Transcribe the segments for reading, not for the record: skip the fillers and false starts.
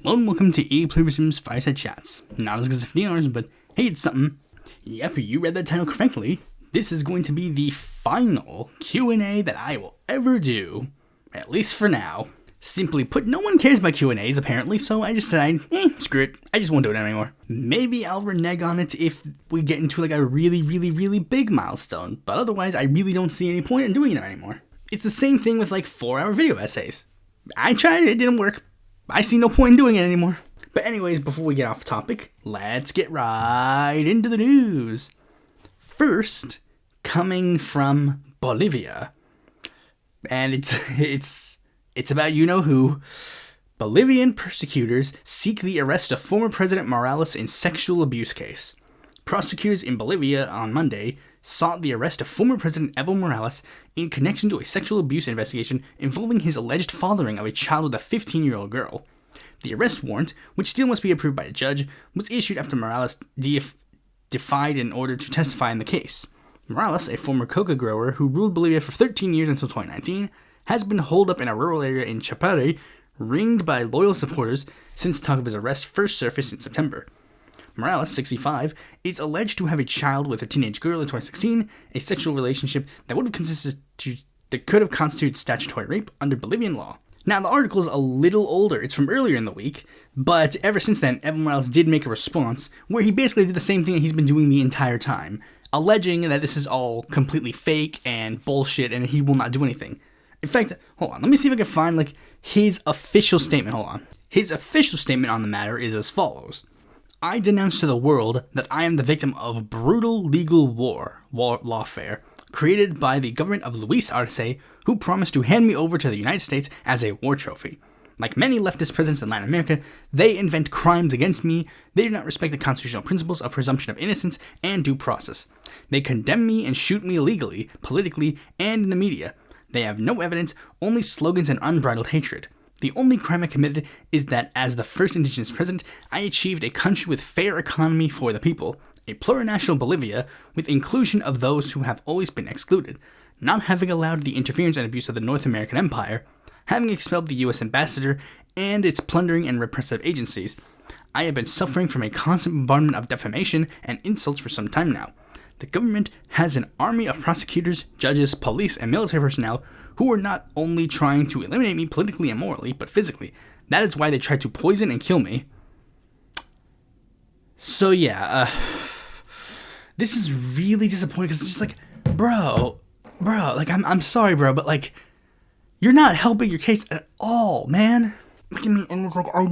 Hello and welcome to Pluribus Unum's Fireside Chats. Not as good as 50 hours, but hey, it's something. Yep, you read that title correctly. This is going to be the final Q&A that I will ever do, at least for now. Simply put, no one cares about Q&As apparently, so I just decided, screw it, I just won't do it anymore. Maybe I'll renege on it if we get into like a really big milestone, but otherwise I really don't see any point in doing it anymore. It's the same thing with like 4-hour video essays. I tried it didn't work. I see no point in doing it anymore. But anyways, before we get off topic, let's get right into the news. First, coming from Bolivia. And it's about you-know-who. Bolivian persecutors seek the arrest of former President Morales in sexual abuse case. Prosecutors in Bolivia on Monday sought the arrest of former President Evo Morales in connection to a sexual abuse investigation involving his alleged fathering of a child with a 15-year-old girl. The arrest warrant, which still must be approved by a judge, was issued after Morales defied an order to testify in the case. Morales, a former coca grower who ruled Bolivia for 13 years until 2019, has been holed up in a rural area in Chapare, ringed by loyal supporters since talk of his arrest first surfaced in September. Morales, 65, is alleged to have a child with a teenage girl in 2016, a sexual relationship that could have constituted statutory rape under Bolivian law. Now, the article is a little older. It's from earlier in the week, but ever since then, Evo Morales did make a response where he basically did the same thing that he's been doing the entire time, alleging that this is all completely fake and bullshit and he will not do anything. In fact, hold on, let me see if I can find his official statement. Hold on. His official statement on the matter is as follows. I denounce to the world that I am the victim of brutal legal lawfare created by the government of Luis Arce, who promised to hand me over to the United States as a war trophy. Like many leftist presidents in Latin America, they invent crimes against me. They do not respect the constitutional principles of presumption of innocence and due process. They condemn me and shoot me illegally, politically, and in the media. They have no evidence, only slogans and unbridled hatred. The only crime I committed is that as the first indigenous president, I achieved a country with fair economy for the people, a plurinational Bolivia with inclusion of those who have always been excluded, not having allowed the interference and abuse of the North American Empire, having expelled the U.S. ambassador and its plundering and repressive agencies. I have been suffering from a constant bombardment of defamation and insults for some time now. The government has an army of prosecutors, judges, police, and military personnel who are not only trying to eliminate me politically and morally, but physically. That is why they tried to poison and kill me. So yeah, this is really disappointing because it's just like, bro, I'm sorry, bro, but you're not helping your case at all, man. Look at me, and it's like, I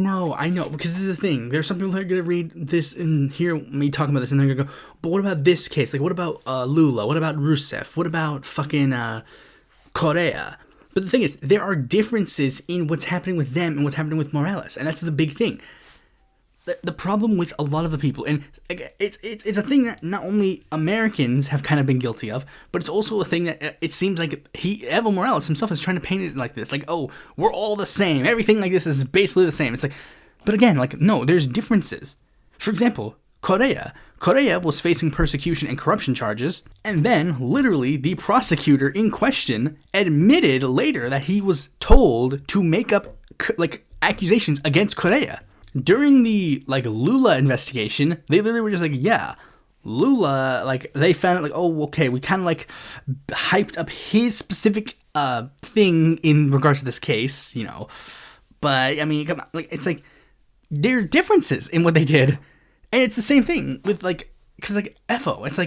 know, because this is the thing. There's some people that are going to read this and hear me talking about this, and they're going to go, but what about this case? What about Lula? What about Rousseff? What about fucking Correa? But the thing is, there are differences in what's happening with them and what's happening with Morales, and that's the big thing. The problem with a lot of the people, and it's a thing that not only Americans have kind of been guilty of, but it's also a thing that it seems like Evo Morales himself is trying to paint it like this, oh, we're all the same, everything like this is basically the same. It's but again, no, there's differences. For example, Correa was facing persecution and corruption charges, and then literally the prosecutor in question admitted later that he was told to make up accusations against Correa. During the, Lula investigation, they literally were just yeah, Lula, they found it, oh, okay, we kind of, hyped up his specific, thing in regards to this case, but, I mean, come on, it's there are differences in what they did, and it's the same thing with, because, Evo, it's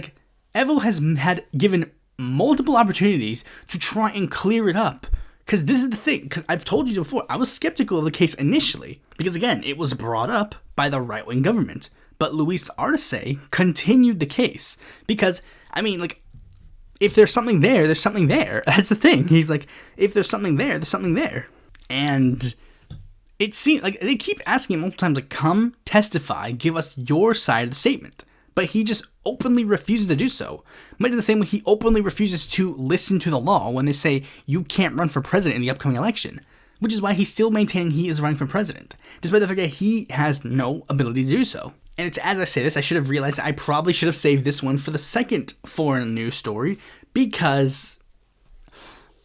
Evo has had given multiple opportunities to try and clear it up. Because this is the thing, because I've told you before, I was skeptical of the case initially, because again, it was brought up by the right-wing government, but Luis Arce continued the case, because, I mean, if there's something there, there's something there. That's the thing. He's if there's something there, there's something there. And it seems, they keep asking him multiple times, come testify, give us your side of the statement. But he just openly refuses to do so. Much in the same way he openly refuses to listen to the law when they say you can't run for president in the upcoming election. Which is why he's still maintaining he is running for president, despite the fact that he has no ability to do so. And it's as I say this, I should have realized that I probably should have saved this one for the second foreign news story, because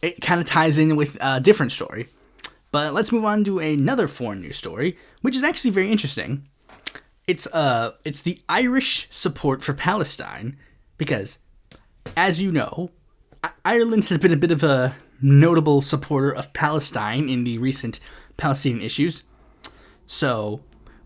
it kind of ties in with a different story. But let's move on to another foreign news story, which is actually very interesting. It's the Irish support for Palestine, because, as you know, Ireland has been a bit of a notable supporter of Palestine in the recent Palestinian issues. So,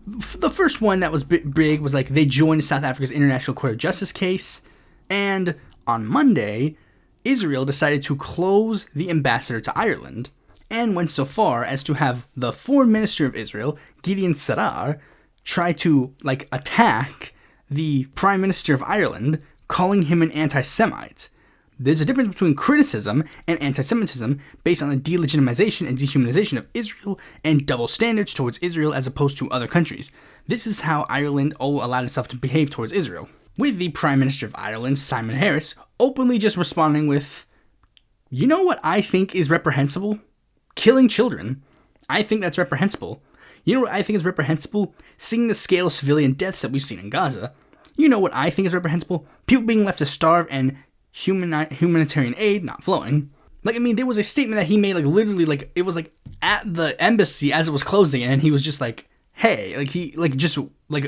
the first one that was big was like they joined South Africa's International Court of Justice case, and on Monday, Israel decided to close the ambassador to Ireland, and went so far as to have the foreign minister of Israel, Gideon Sarar, try to attack the Prime Minister of Ireland, calling him an anti-Semite. There's a difference between criticism and anti-Semitism based on the delegitimization and dehumanization of Israel and double standards towards Israel as opposed to other countries. This is how Ireland allowed itself to behave towards Israel, with the Prime Minister of Ireland, Simon Harris, openly just responding with, you know what I think is reprehensible? Killing children. I think that's reprehensible. You know what I think is reprehensible? Seeing the scale of civilian deaths that we've seen in Gaza. You know what I think is reprehensible? People being left to starve and humanitarian aid not flowing. There was a statement that he made, literally, it was, at the embassy as it was closing, and he was just like, hey,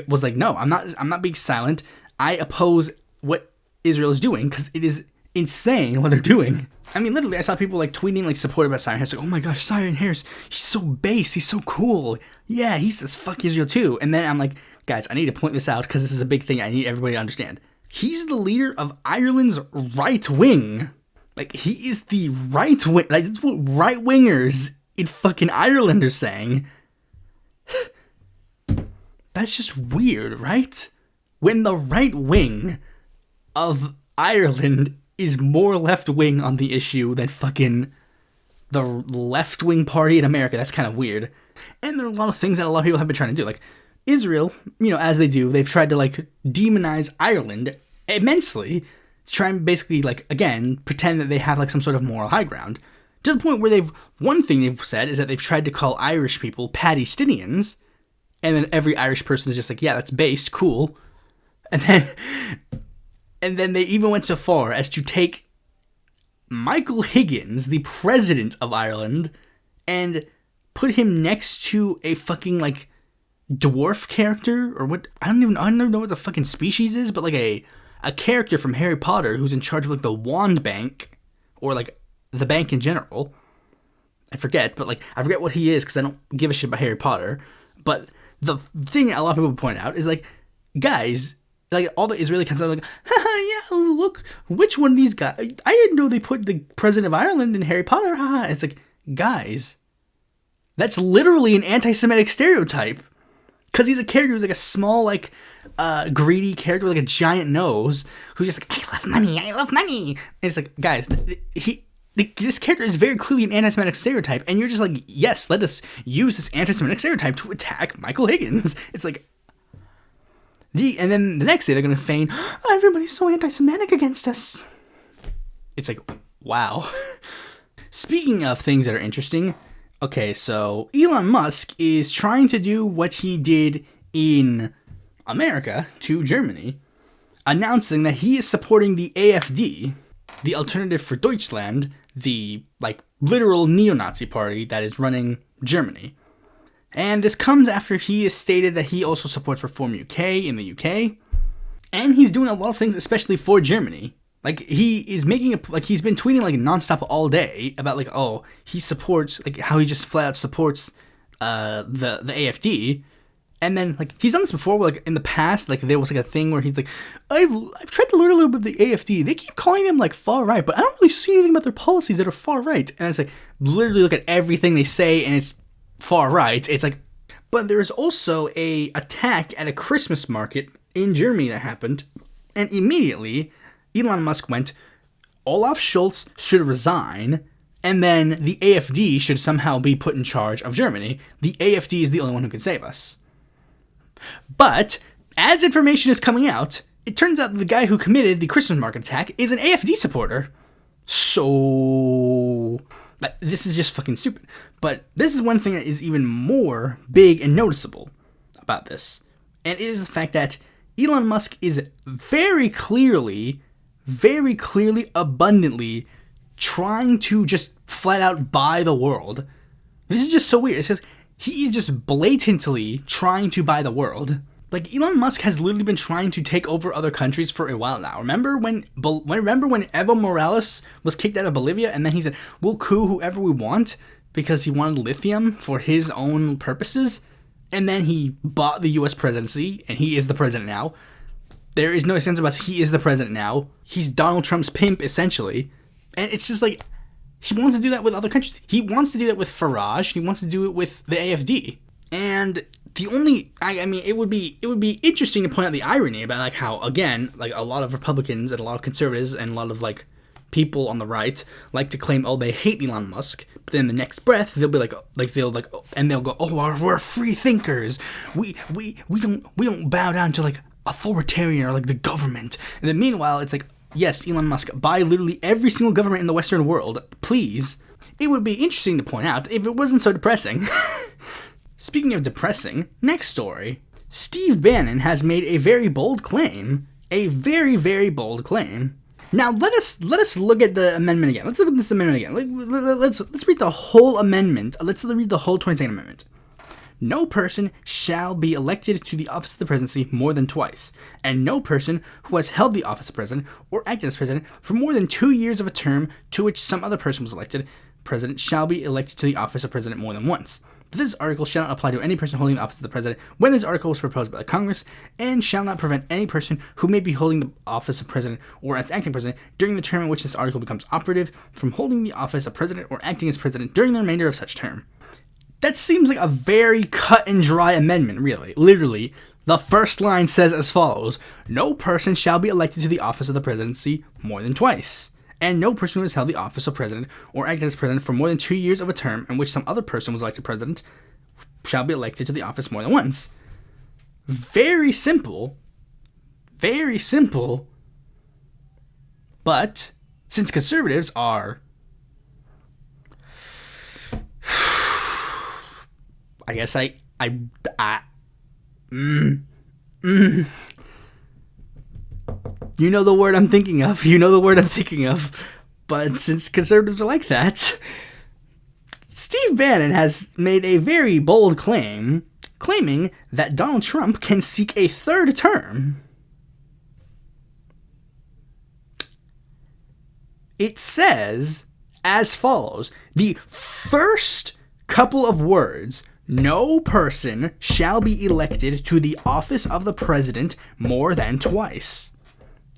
was like, no, I'm not being silent. I oppose what Israel is doing, because it is insane what they're doing. Literally, I saw people, tweeting, support about Simon Harris, oh my gosh, Simon Harris, he's so base, he's so cool. Yeah, he says fuck Israel too. And then I'm like, guys, I need to point this out, because this is a big thing I need everybody to understand. He's the leader of Ireland's right wing. He is the right wing. That's what right wingers in fucking Ireland are saying. That's just weird, right? When the right wing of Ireland is more left wing on the issue than fucking the left wing party in America. That's kind of weird. And there are a lot of things that a lot of people have been trying to do. Israel, as they do, they've tried to demonize Ireland immensely to try and basically again pretend that they have some sort of moral high ground, to the point where one thing they've said is that they've tried to call Irish people Palestinians, and then every Irish person is just yeah, that's based, cool. And then they even went so far as to take Michael Higgins, the president of Ireland, and put him next to a fucking dwarf character, or what, I don't even know what the fucking species is, but a character from Harry Potter who's in charge of the wand bank, or the bank in general. I forget, but I forget what he is because I don't give a shit about Harry Potter. But the thing a lot of people point out is guys, all the Israeli countries are haha, yeah, look, which one of these guys, I didn't know they put the president of Ireland in Harry Potter, haha. It's guys, that's literally an anti-Semitic stereotype. Because he's a character who's a small, greedy character with a giant nose who's just I love money. And it's guys, this character is very clearly an anti-Semitic stereotype, and you're just yes, let us use this anti-Semitic stereotype to attack Michael Higgins. It's and then the next day they're going to feign, everybody's so anti-Semitic against us. It's wow. Speaking of things that are interesting, okay, so Elon Musk is trying to do what he did in America to Germany, announcing that he is supporting the AfD, the Alternative for Deutschland, the literal neo-Nazi party that is running Germany. And this comes after he has stated that he also supports Reform UK in the UK, and he's doing a lot of things especially for Germany. He is making he's been tweeting nonstop all day about he supports how he just flat out supports the AfD, and then he's done this before where, in the past there was a thing where he's I've tried to learn a little bit of the AfD. They keep calling them far right, but I don't really see anything about their policies that are far right. And it's literally look at everything they say and it's far right. It's but there is also a attack at a Christmas market in Germany that happened, and immediately Elon Musk went, Olaf Scholz should resign, and then the AfD should somehow be put in charge of Germany. The AfD is the only one who can save us. But, as information is coming out, it turns out that the guy who committed the Christmas market attack is an AfD supporter. So, this is just fucking stupid. But this is one thing that is even more big and noticeable about this. And it is the fact that Elon Musk is very clearly, abundantly trying to just flat out buy the world. This is just so weird. It's just, he is just blatantly trying to buy the world. Like, Elon Musk has literally been trying to take over other countries for a while now. Remember when Evo Morales was kicked out of Bolivia, and then he said, we'll coup whoever we want because he wanted lithium for his own purposes? And then he bought the US presidency, and he is the president now. There is no sense about it. He is the president now. He's Donald Trump's pimp, essentially. And it's just like, he wants to do that with other countries. He wants to do that with Farage. He wants to do it with the AFD. And the only, I mean, it would be interesting to point out the irony about, like, how, again, like, a lot of Republicans and a lot of conservatives and a lot of, like, people on the right like to claim, oh, they hate Elon Musk, but then in the next breath they'll be like, they'll go, oh, we're free thinkers. We don't bow down to, like, authoritarian or, like, the government. And then meanwhile, it's like, yes, Elon Musk, buy literally every single government in the Western world, please. It would be interesting to point out if it wasn't so depressing. Speaking of depressing, next story. Steve Bannon has made a very bold claim. A very, very bold claim. Now, let us look at the amendment again. Let's look at this amendment again. Let's read the whole amendment. Let's read the whole 22nd Amendment. No person shall be elected to the office of the presidency more than twice, and no person who has held the office of president or acted as president for more than 2 years of a term to which some other person was elected president shall be elected to the office of president more than once. But this article shall not apply to any person holding the office of the president when this article was proposed by the Congress, and shall not prevent any person who may be holding the office of president or as acting president during the term in which this article becomes operative from holding the office of president or acting as president during the remainder of such term. That seems like a very cut and dry amendment, really. Literally, the first line says as follows: no person shall be elected to the office of the presidency more than twice, and no person who has held the office of president or acted as president for more than 2 years of a term in which some other person was elected president shall be elected to the office more than once. Very simple. Very simple. But since conservatives are, I guess you know the word I'm thinking of. You know the word I'm thinking of. But since conservatives are like that, Steve Bannon has made a very bold claim, claiming that Donald Trump can seek a third term. It says as follows: the first couple of words, no person shall be elected to the office of the president more than twice.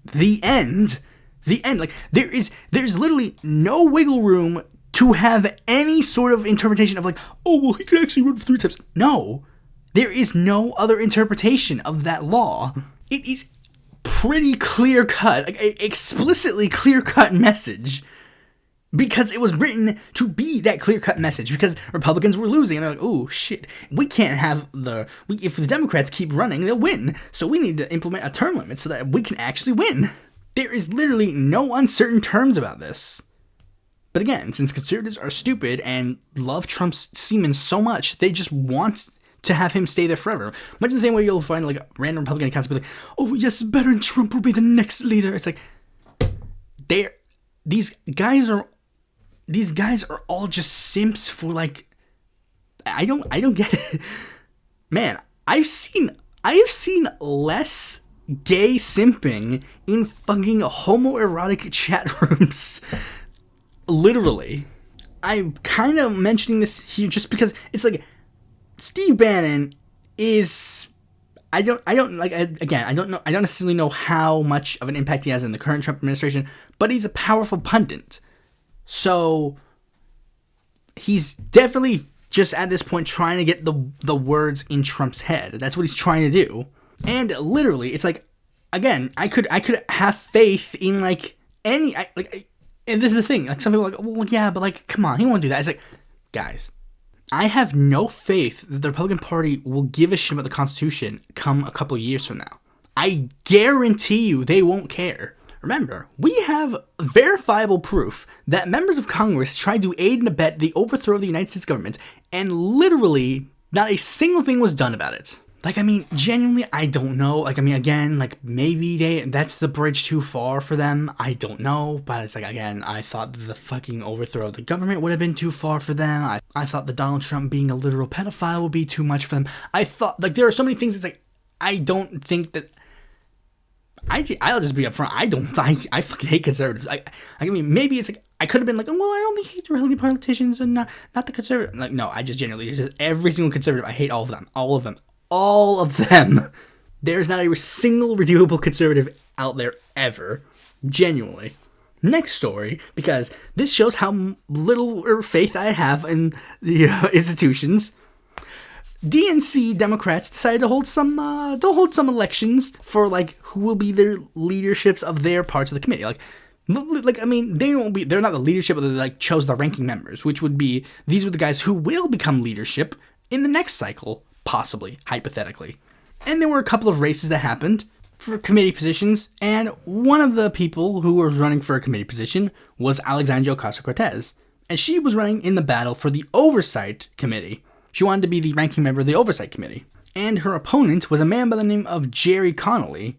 The end. Like, there's literally no wiggle room to have any sort of interpretation of, like, oh, well, he could actually run for 3 times. No. There is no other interpretation of that law. It is pretty clear-cut, like, explicitly clear-cut message. Because it was written to be that clear-cut message. Because Republicans were losing, and they're like, oh, shit, we can't have if the Democrats keep running, they'll win. So we need to implement a term limit so that we can actually win. There is literally no uncertain terms about this. But again, since conservatives are stupid and love Trump's semen so much, they just want to have him stay there forever. Much the same way you'll find, like, random Republican accounts be like, oh, yes, Barron Trump will be the next leader. It's like, these guys are all just simps for, like, I don't get it. Man, I've seen less gay simping in fucking homoerotic chat rooms. Literally. I'm kind of mentioning this here just because it's like, Steve Bannon is, I don't necessarily know how much of an impact he has in the current Trump administration, but he's a powerful pundit. So he's definitely just at this point trying to get the words in Trump's head. That's what he's trying to do. And literally, it's like, again, I could have faith in, like, any, and this is the thing, like, some people are like, well, yeah, but, like, come on, he won't do that. It's like, guys, I have no faith that the Republican Party will give a shit about the Constitution come a couple of years from now. I guarantee you they won't care. Remember, we have verifiable proof that members of Congress tried to aid and abet the overthrow of the United States government, and literally not a single thing was done about it. Like, I mean, genuinely, I don't know. Like, I mean, again, like, maybe that's the bridge too far for them. I don't know. But it's like, again, I thought the fucking overthrow of the government would have been too far for them. I thought the Donald Trump being a literal pedophile would be too much for them. I thought, like, there are so many things. It's like, I don't think that. I'll just be upfront. I fucking hate conservatives. I mean, maybe it's like, I could have been like, oh, well, I only hate reality politicians and not the conservative. Like, no, I just generally, just every single conservative, I hate all of them. All of them. All of them. There's not a single redeemable conservative out there ever. Genuinely. Next story, because this shows how little faith I have in the institutions. DNC Democrats decided to hold some elections for like who will be their leaderships of their parts of the committee. Like I mean, they're not the leadership, but they like chose the ranking members, which would be, these were the guys who will become leadership in the next cycle, possibly, hypothetically. And there were a couple of races that happened for committee positions, and one of the people who was running for a committee position was Alexandria Ocasio-Cortez, and she was running in the battle for the Oversight Committee. She wanted to be the ranking member of the Oversight Committee. And her opponent was a man by the name of Jerry Connolly,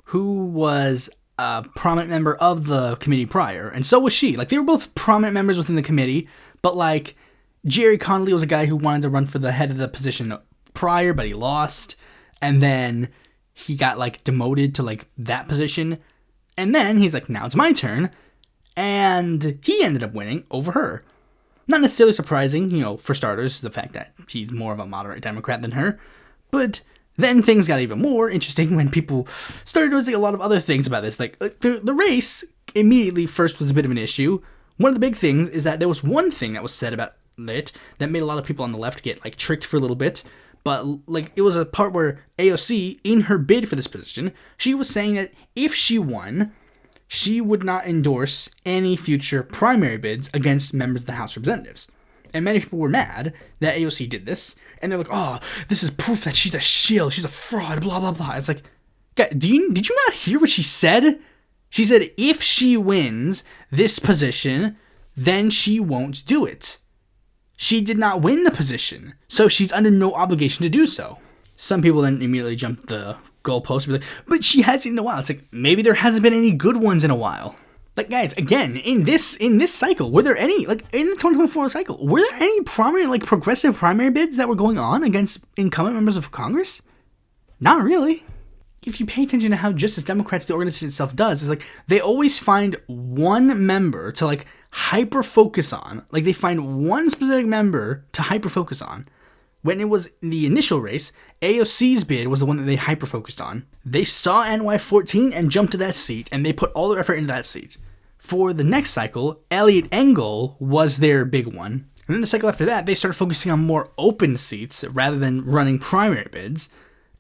who was a prominent member of the committee prior. And so was she. Like, they were both prominent members within the committee, but, like, Jerry Connolly was a guy who wanted to run for the head of the position prior, but he lost. And then he got, like, demoted to, like, that position. And then he's like, now it's my turn. And he ended up winning over her. Not necessarily surprising, you know, for starters, the fact that she's more of a moderate Democrat than her. But then things got even more interesting when people started noticing a lot of other things about this. Like the race immediately first was a bit of an issue. One of the big things is that there was one thing that was said about it that made a lot of people on the left get, like, tricked for a little bit. But, like, it was a part where AOC, in her bid for this position, she was saying that if she won, she would not endorse any future primary bids against members of the House of Representatives. And many people were mad that AOC did this. And they're like, oh, this is proof that she's a shill, she's a fraud, blah, blah, blah. It's like, God, did you not hear what she said? She said if she wins this position, then she won't do it. She did not win the position, so she's under no obligation to do so. Some people then immediately jumped the goalpost and be like, but she hasn't in a while. It's like, maybe there hasn't been any good ones in a while. Like, guys, again, in this cycle, were there any, like, in the 2024 cycle, were there any prominent, like, progressive primary bids that were going on against incumbent members of Congress? Not really. If you pay attention to how just as Democrats, the organization itself does, is like, they always find one member to, like, hyper-focus on. Like, they find one specific member to hyper-focus on. When it was in the initial race, AOC's bid was the one that they hyper-focused on. They saw NY14 and jumped to that seat, and they put all their effort into that seat. For the next cycle, Eliot Engel was their big one. And then the cycle after that, they started focusing on more open seats rather than running primary bids.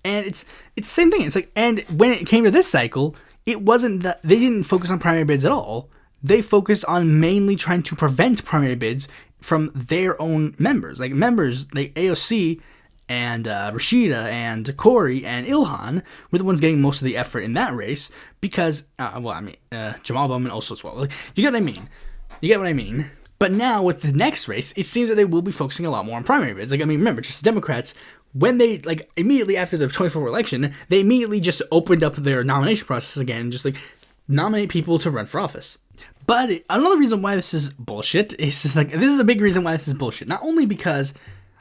And it's the same thing. It's like, and when it came to this cycle, it wasn't that they didn't focus on primary bids at all. They focused on mainly trying to prevent primary bids from their own members. Like, members like AOC and Rashida and Corey and Ilhan were the ones getting most of the effort in that race because, Jamal Bowman also as well. Like, you get what I mean? You get what I mean? But now with the next race, it seems that they will be focusing a lot more on primary bids. Like, I mean, remember, just Democrats, when they, like, immediately after the 2024 election, they immediately just opened up their nomination process again and just, like, nominate people to run for office. But another reason why this is bullshit is just, like, this is a big reason why this is bullshit. Not only because,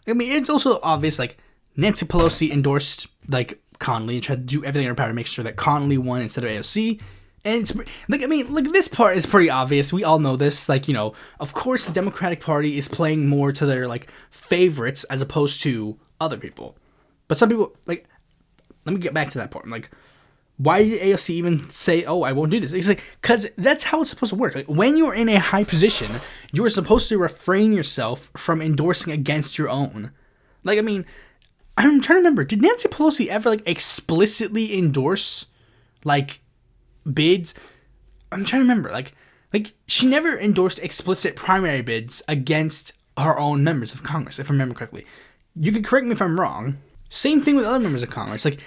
I mean, it's also obvious, like, Nancy Pelosi endorsed, like, Connolly and tried to do everything in her power to make sure that Connolly won instead of AOC. And it's, like, I mean, like, this part is pretty obvious. We all know this. Like, you know, of course the Democratic Party is playing more to their, like, favorites as opposed to other people. But some people, like, let me get back to that part. Like, why did AOC even say, oh, I won't do this? It's like, because that's how it's supposed to work. Like, when you're in a high position, you're supposed to refrain yourself from endorsing against your own. Like, I mean, I'm trying to remember, did Nancy Pelosi ever, like, explicitly endorse, like, bids? I'm trying to remember. Like she never endorsed explicit primary bids against her own members of Congress, if I remember correctly. You can correct me if I'm wrong. Same thing with other members of Congress. Like,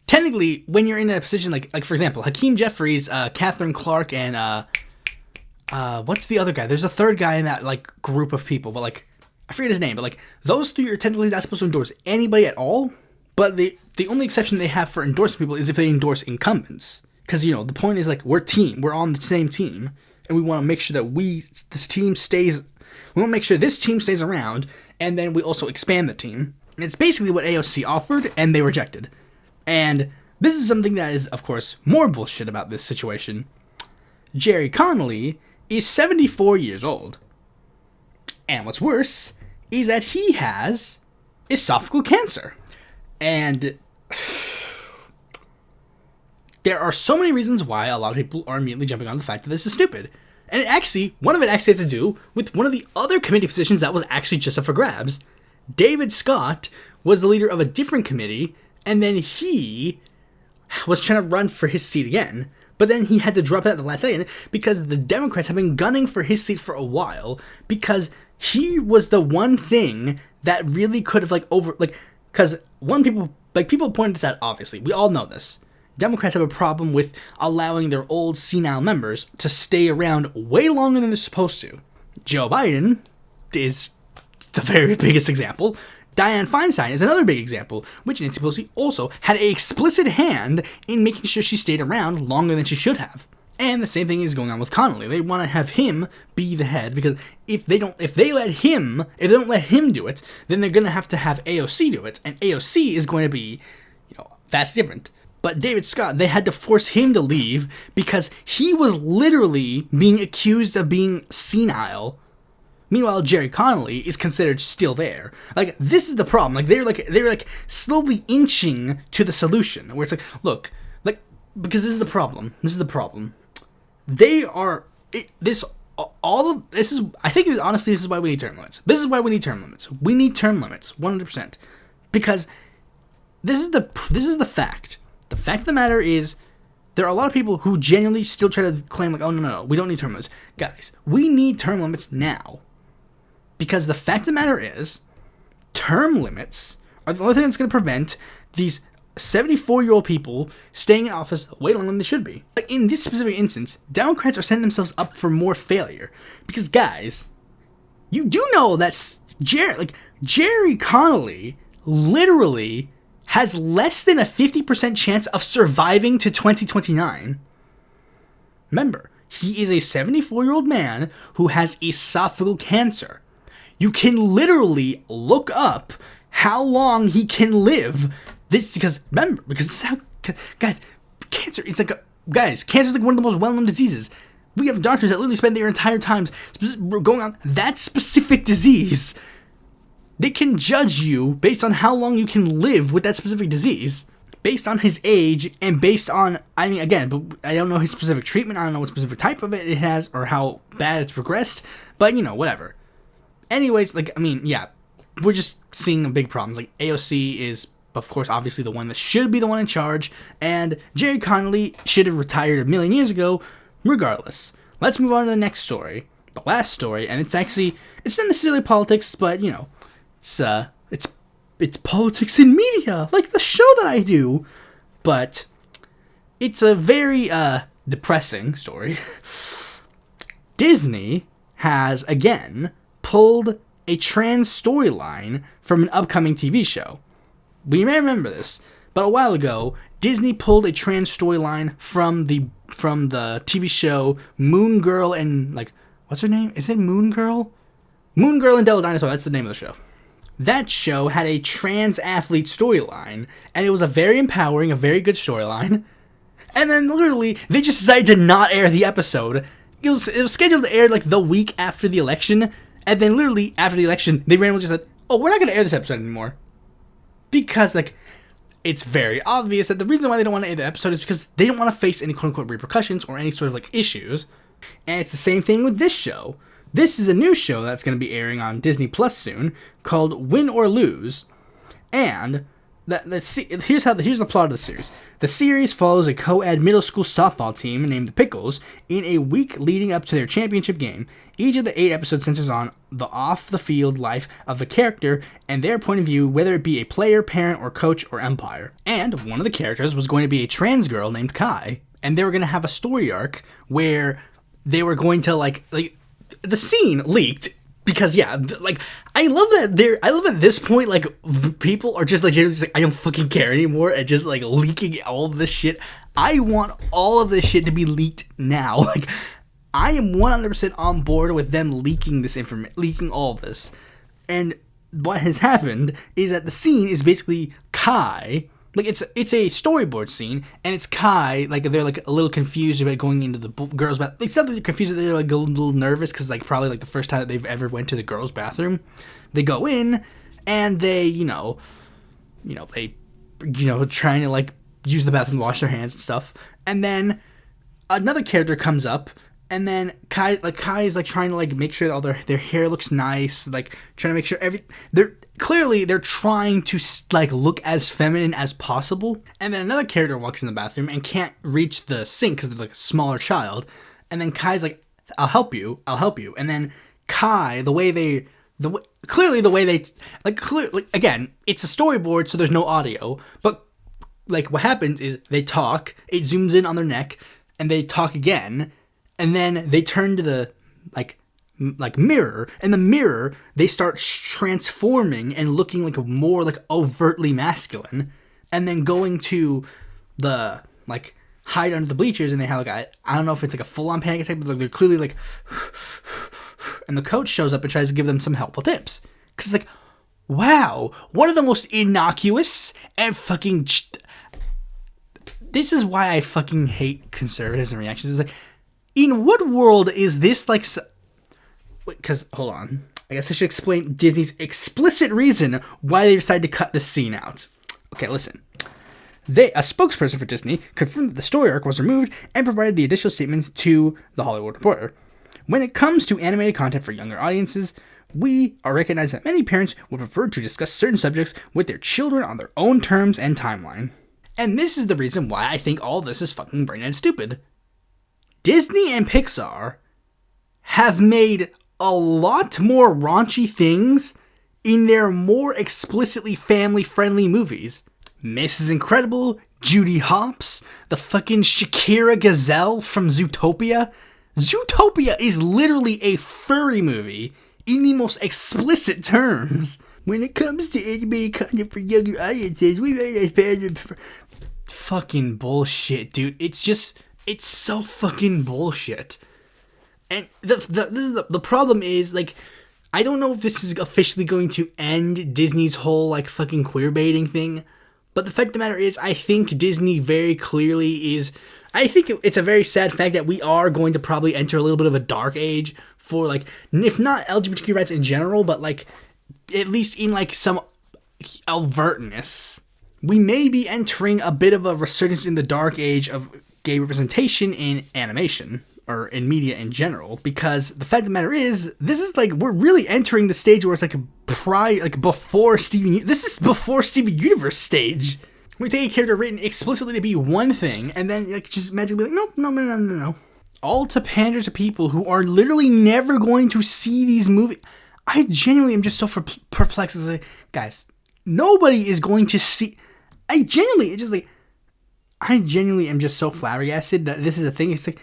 technically, when you're in a position like for example, Hakeem Jeffries, Catherine Clark, and what's the other guy? There's a third guy in that, like, group of people, but, like, I forget his name. But, like, those three are technically not supposed to endorse anybody at all. But the only exception they have for endorsing people is if they endorse incumbents. Because, you know, the point is, like, we're on the same team, and we want to make sure that we want to make sure this team stays around, and then we also expand the team. And it's basically what AOC offered, and they rejected. And this is something that is, of course, more bullshit about this situation. Jerry Connolly is 74 years old. And what's worse is that he has esophageal cancer. And there are so many reasons why a lot of people are immediately jumping on the fact that this is stupid. And one of it actually has to do with one of the other committee positions that was actually just up for grabs. David Scott was the leader of a different committee, and then he was trying to run for his seat again. But then he had to drop out at the last second because the Democrats have been gunning for his seat for a while, because he was the one thing that really could have, because people pointed this out, obviously. We all know this. Democrats have a problem with allowing their old senile members to stay around way longer than they're supposed to. Joe Biden is the very biggest example. Dianne Feinstein is another big example, which Nancy Pelosi also had an explicit hand in making sure she stayed around longer than she should have. And the same thing is going on with Connolly. They want to have him be the head, because if they don't let him do it, then they're going to have AOC do it, and AOC is going to be, vastly different. But David Scott, they had to force him to leave because he was literally being accused of being senile. Meanwhile, Jerry Connolly is considered still there. Like, this is the problem. Like, they're slowly inching to the solution, where it's like, look, because this is the problem. This is the problem. I think honestly, this is why we need term limits. This is why we need term limits. We need term limits, 100%. Because this is the fact. The fact of the matter is, there are a lot of people who genuinely still try to claim, like, oh, no, we don't need term limits. Guys, we need term limits now. Because the fact of the matter is, term limits are the only thing that's going to prevent these 74-year-old people staying in office way longer than they should be. Like, in this specific instance, Democrats are setting themselves up for more failure. Because, guys, you do know that Jerry Connolly literally has less than a 50% chance of surviving to 2029. Remember, he is a 74-year-old man who has esophageal cancer. You can literally look up how long he can live. Because this is how, guys, cancer is cancer is like one of the most well-known diseases. We have doctors that literally spend their entire times going on that specific disease. They can judge you based on how long you can live with that specific disease, based on his age, and based on, but I don't know his specific treatment, I don't know what specific type of it has, or how bad it's progressed, but, whatever. Anyways, we're just seeing big problems. Like, AOC is, of course, obviously the one that should be the one in charge, and Jerry Connolly should have retired a million years ago, regardless. Let's move on to the next story, the last story, and it's not necessarily politics, but, it's politics in media, like the show that I do, but it's a very, depressing story. Disney has, again, pulled a trans storyline from an upcoming TV show. We may remember this, but a while ago, Disney pulled a trans storyline from the TV show Moon Girl and, what's her name? Is it Moon Girl? Moon Girl and Devil Dinosaur, that's the name of the show. That show had a trans athlete storyline, and it was a very empowering, a very good storyline. And then literally, they just decided to not air the episode. It was scheduled to air the week after the election, and then literally after the election, they randomly just said, "Oh, we're not going to air this episode anymore," because it's very obvious that the reason why they don't want to air the episode is because they don't want to face any quote-unquote repercussions or any sort of issues. And it's the same thing with this show. This is a new show that's going to be airing on Disney Plus soon called Win or Lose. And here's the plot of the series. The series follows a co-ed middle school softball team named the Pickles in a week leading up to their championship game. Each of the 8 episodes centers on the off-the-field life of a character and their point of view, whether it be a player, parent, or coach, or umpire. And one of the characters was going to be a trans girl named Kai. And they were going to have a story arc where they were going to, the scene leaked Because yeah, like I love that at this point, like people are just like I don't fucking care anymore, and just like leaking all of this shit. I want all of this shit to be leaked now. Like I am 100% on board with them leaking this information, leaking all of this. And what has happened is that the scene is basically Kai. Like it's a storyboard scene, and it's Kai. Like they're like a little confused about going into the girls' bathroom. They feel like they're confused. They're like a little nervous because like probably like the first time that they've ever went to the girls' bathroom. They go in, and they trying to like use the bathroom, wash their hands and stuff. And then another character comes up, and then Kai is like trying to like make sure that all their hair looks nice, like trying to make sure they're trying to like look as feminine as possible. And then another character walks in the bathroom and can't reach the sink because they're like a smaller child. And then Kai's like, I'll help you. And then Kai, again, it's a storyboard, so there's no audio. But like what happens is they talk, it zooms in on their neck, and they talk again, and then they turn to the like mirror, and the mirror, they start transforming and looking like more like overtly masculine, and then going to the like hide under the bleachers, and they have like I don't know if it's like a full-on panic attack, but like, they're clearly like and the coach shows up and tries to give them some helpful tips, because like, wow, one of the most innocuous and fucking this is why I fucking hate conservatives and reactions. Is like, in what world is this like? Because, hold on. I guess I should explain Disney's explicit reason why they decided to cut this scene out. Okay, listen. A spokesperson for Disney confirmed that the story arc was removed and provided the additional statement to The Hollywood Reporter. When it comes to animated content for younger audiences, we recognize that many parents would prefer to discuss certain subjects with their children on their own terms and timeline. And this is the reason why I think all this is fucking brain dead stupid. Disney and Pixar have made a lot more raunchy things in their more explicitly family-friendly movies. Mrs. Incredible, Judy Hopps, the fucking Shakira Gazelle from Zootopia. Zootopia is literally a furry movie in the most explicit terms. When it comes to animated content for younger audiences, fucking bullshit, dude. It's so fucking bullshit. And the problem is, like, I don't know if this is officially going to end Disney's whole, like, fucking queer baiting thing, but the fact of the matter is, I think Disney very clearly is, I think it's a very sad fact that we are going to probably enter a little bit of a dark age for, like, if not LGBTQ rights in general, but, like, at least in, like, some overtness. We may be entering a bit of a resurgence in the dark age of gay representation in animation, or in media in general, because the fact of the matter is, this is like, we're really entering the stage where it's like before Steven Universe stage. We take a character written explicitly to be one thing, and then like just magically be like, no. All to pander to people who are literally never going to see these movies. I genuinely am just so perplexed. As like, guys, nobody is going to see. I genuinely am just so flabbergasted that this is a thing. It's like,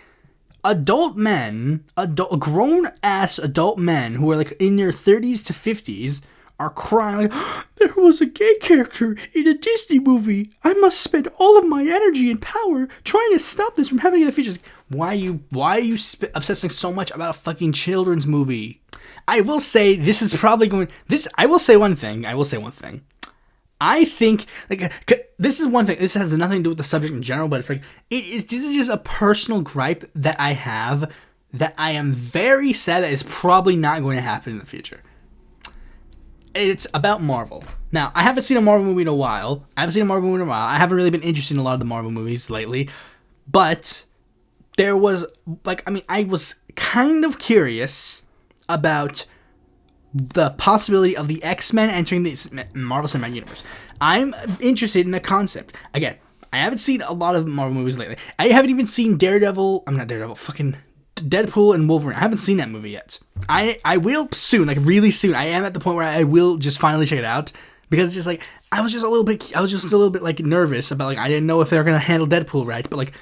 grown-ass adult men who are like in their 30s to 50s are crying like, oh, there was a gay character in a Disney movie. I must spend all of my energy and power trying to stop this from happening in the future. Like, why are you obsessing so much about a fucking children's movie? I will say this is probably going. I will say one thing. I think, like, this is one thing, this has nothing to do with the subject in general, but it's like, this is just a personal gripe that I have, that I am very sad that is probably not going to happen in the future. It's about Marvel. Now, I haven't seen a Marvel movie in a while. I haven't really been interested in a lot of the Marvel movies lately, but there was, like, I was kind of curious about the possibility of the X-Men entering the Marvel Cinematic Universe. I'm interested in the concept. Again, I haven't seen a lot of Marvel movies lately. I haven't even seen fucking Deadpool and Wolverine. I haven't seen that movie yet. I will soon, like really soon. I am at the point where I will just finally check it out, because it's just like, I was just a little bit like nervous about, like, I didn't know if they were going to handle Deadpool right, but like,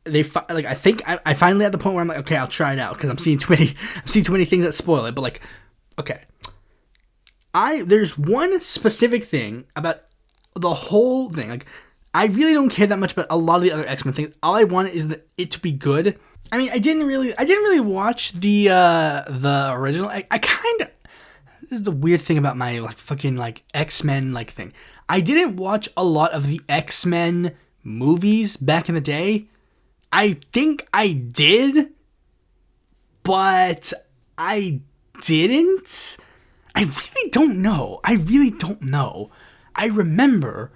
I think I finally at the point where I'm like, okay, I'll try it out, because I'm seeing too many things that spoil it, but like, okay. There's one specific thing about the whole thing. Like, I really don't care that much about a lot of the other X-Men things. All I want is it to be good. I mean, I didn't really watch the original. I kind of, this is the weird thing about my like fucking like X-Men like thing. I didn't watch a lot of the X-Men movies back in the day. I think I did, but I didn't. I really don't know. I remember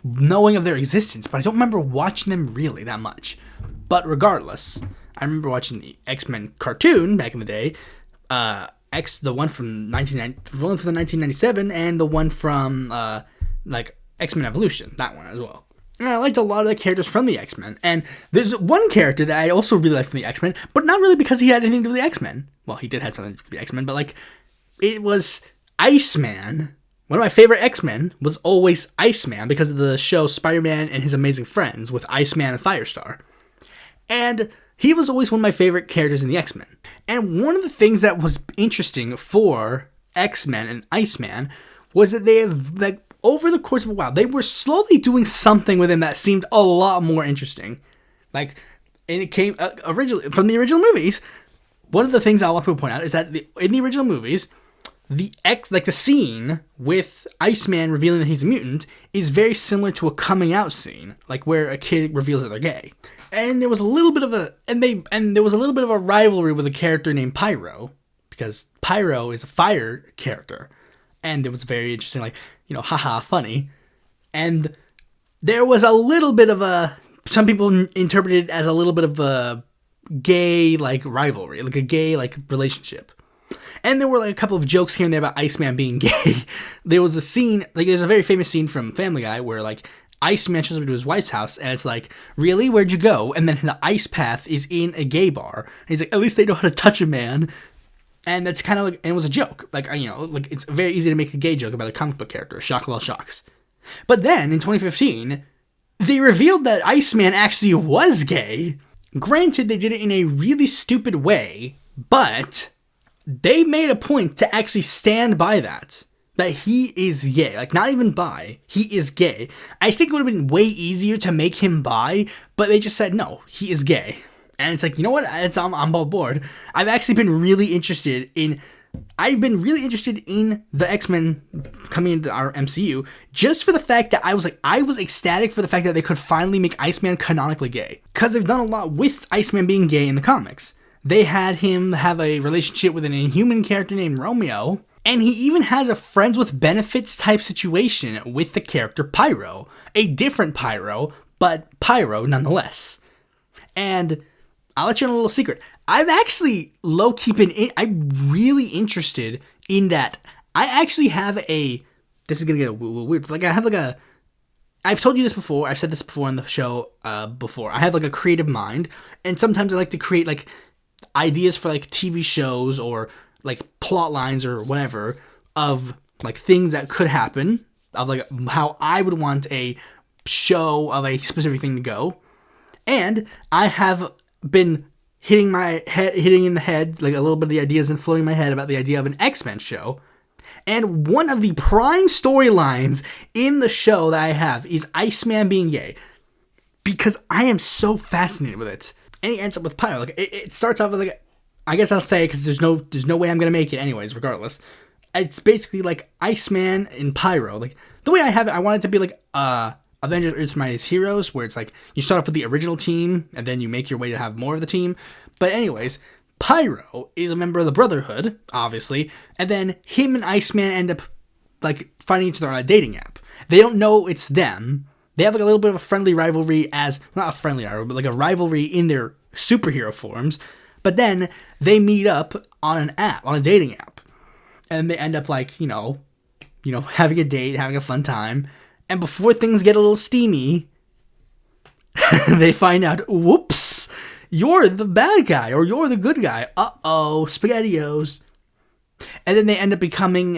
knowing of their existence, but I don't remember watching them really that much. But regardless, I remember watching the X-Men cartoon back in the day. The one from 1997 and the one from like X-Men Evolution, that one as well. And I liked a lot of the characters from the X-Men. And there's one character that I also really liked from the X-Men, but not really because he had anything to do with the X-Men. Well, he did have something to do with the X-Men, but like, it was Iceman. One of my favorite X-Men was always Iceman because of the show Spider-Man and His Amazing Friends with Iceman and Firestar. And he was always one of my favorite characters in the X-Men. And one of the things that was interesting for X-Men and Iceman was that they have, like, over the course of a while, they were slowly doing something with him that seemed a lot more interesting. Like, and it came originally from the original movies. One of the things I want to point out is that in the original movies, the scene with Iceman revealing that he's a mutant is very similar to a coming out scene, like where a kid reveals that they're gay. And there was a little bit of a rivalry with a character named Pyro, because Pyro is a fire character, and it was very interesting, like, you know, haha, funny. And there was a little bit of some people interpreted it as a little bit of a gay, like, rivalry, like a gay, like, relationship. And there were like a couple of jokes here and there about Iceman being gay. There was a scene, like there's a very famous scene from Family Guy where like Iceman shows up to his wife's house and it's like, really, where'd you go? And then the ice path is in a gay bar. And he's like, at least they know how to touch a man. And that's kind of like, and it was a joke. Like, you know, like it's very easy to make a gay joke about a comic book character, shock of all shocks. But then in 2015, they revealed that Iceman actually was gay. Granted, they did it in a really stupid way, but they made a point to actually stand by that he is gay. Like, not even bi, he is gay. I think it would have been way easier to make him bi, but they just said, no, he is gay. And it's like, you know what, I'm on board. I've been really interested in the X-Men coming into our MCU, just for the fact that I was ecstatic for the fact that they could finally make Iceman canonically gay. Because they've done a lot with Iceman being gay in the comics. They had him have a relationship with an Inhuman character named Romeo, and he even has a friends with benefits type situation with the character Pyro. A different Pyro, but Pyro nonetheless. And I'll let you in a little secret. I've actually low-key I'm really interested in that. I actually have this is going to get a little weird, but like I've told you this before, I've said this before on the show before. I have like a creative mind, and sometimes I like to create like ideas for like TV shows or like plot lines or whatever of like things that could happen, of like how I would want a show of a specific thing to go. And I have been hitting in the head like a little bit of the ideas and floating in my head about the idea of an X-Men show. And one of the prime storylines in the show that I have is Iceman being gay, because I am so fascinated with it. And he ends up with Pyro. Like it starts off with like, I guess I'll say, because there's no way I'm gonna make it anyways. Regardless, it's basically like Iceman and Pyro. Like the way I have it, I want it to be like Avengers Ultimate's Heroes, where it's like you start off with the original team and then you make your way to have more of the team. But anyways, Pyro is a member of the Brotherhood, obviously, and then him and Iceman end up like finding each other on a dating app. They don't know it's them. They have like a little bit of a friendly rivalry not a friendly rivalry, but like a rivalry in their superhero forms. But then they meet up on a dating app. And they end up like, you know, having a date, having a fun time. And before things get a little steamy, they find out, whoops, you're the bad guy or you're the good guy. Uh-oh, SpaghettiOs. And then they end up becoming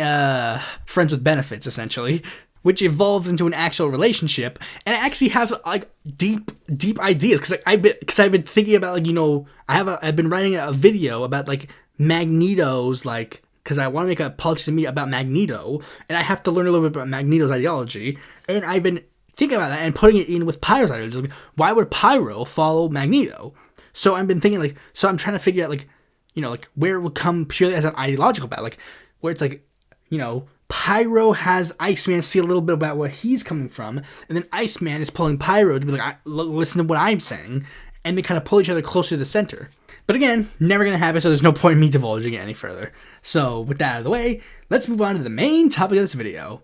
friends with benefits, essentially, which evolves into an actual relationship. And I actually have like deep ideas because I've been thinking about, like, you know, I've been writing a video about like Magneto's like because I want to make a politics media about Magneto, and I have to learn a little bit about Magneto's ideology, and I've been thinking about that and putting it in with Pyro's ideology. Like, why would Pyro follow Magneto? So I've been thinking, like, so I'm trying to figure out, like, you know, like, where it would come purely as an ideological battle, like, where it's like, you know, Pyro has Iceman see a little bit about where he's coming from, and then Iceman is pulling Pyro to be like, listen to what I'm saying, and they kind of pull each other closer to the center. But again, never going to happen, so there's no point in me divulging it any further. So with that out of the way, let's move on to the main topic of this video,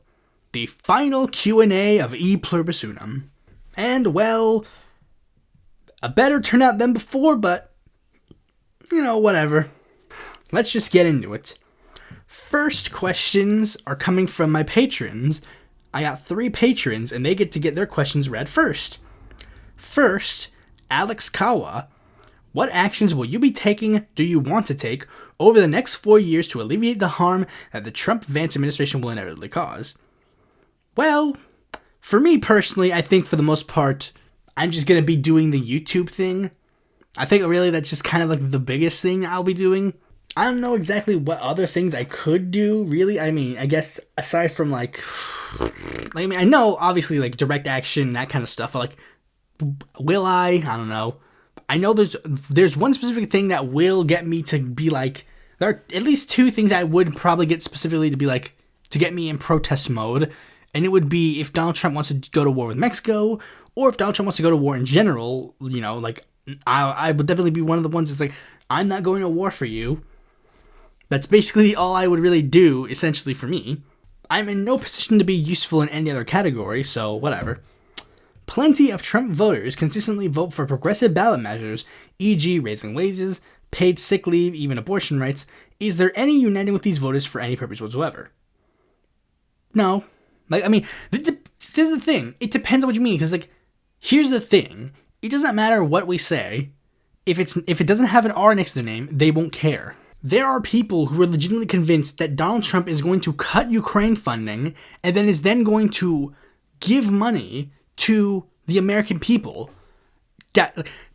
the final Q&A of Pluribus Unum. And, well, a better turnout than before, but, you know, whatever. Let's just get into it. First questions are coming from my patrons. I got 3 patrons, and they get to get their questions read first. First, Alex Kawa. What actions will you be taking, do you want to take, over the next 4 years to alleviate the harm that the Trump-Vance administration will inevitably cause? Well, for me personally, I think for the most part, I'm just going to be doing the YouTube thing. I think really that's just kind of like the biggest thing I'll be doing. I don't know exactly what other things I could do, really. I mean, I guess aside from like I mean, I know obviously like direct action, that kind of stuff, but like, will I don't know. I know there's one specific thing that will get me to be like, there are at least 2 things I would probably get specifically to be like, to get me in protest mode. And it would be if Donald Trump wants to go to war with Mexico, or if Donald Trump wants to go to war in general, you know, like, I would definitely be one of the ones that's like, I'm not going to war for you. That's basically all I would really do, essentially, for me. I'm in no position to be useful in any other category, so whatever. Plenty of Trump voters consistently vote for progressive ballot measures, e.g. raising wages, paid sick leave, even abortion rights. Is there any uniting with these voters for any purpose whatsoever? No. Like, I mean, this is the thing. It depends on what you mean, because, like, here's the thing. It doesn't matter what we say. If it doesn't have an R next to the name, they won't care. There are people who are legitimately convinced that Donald Trump is going to cut Ukraine funding and then is then going to give money to the American people.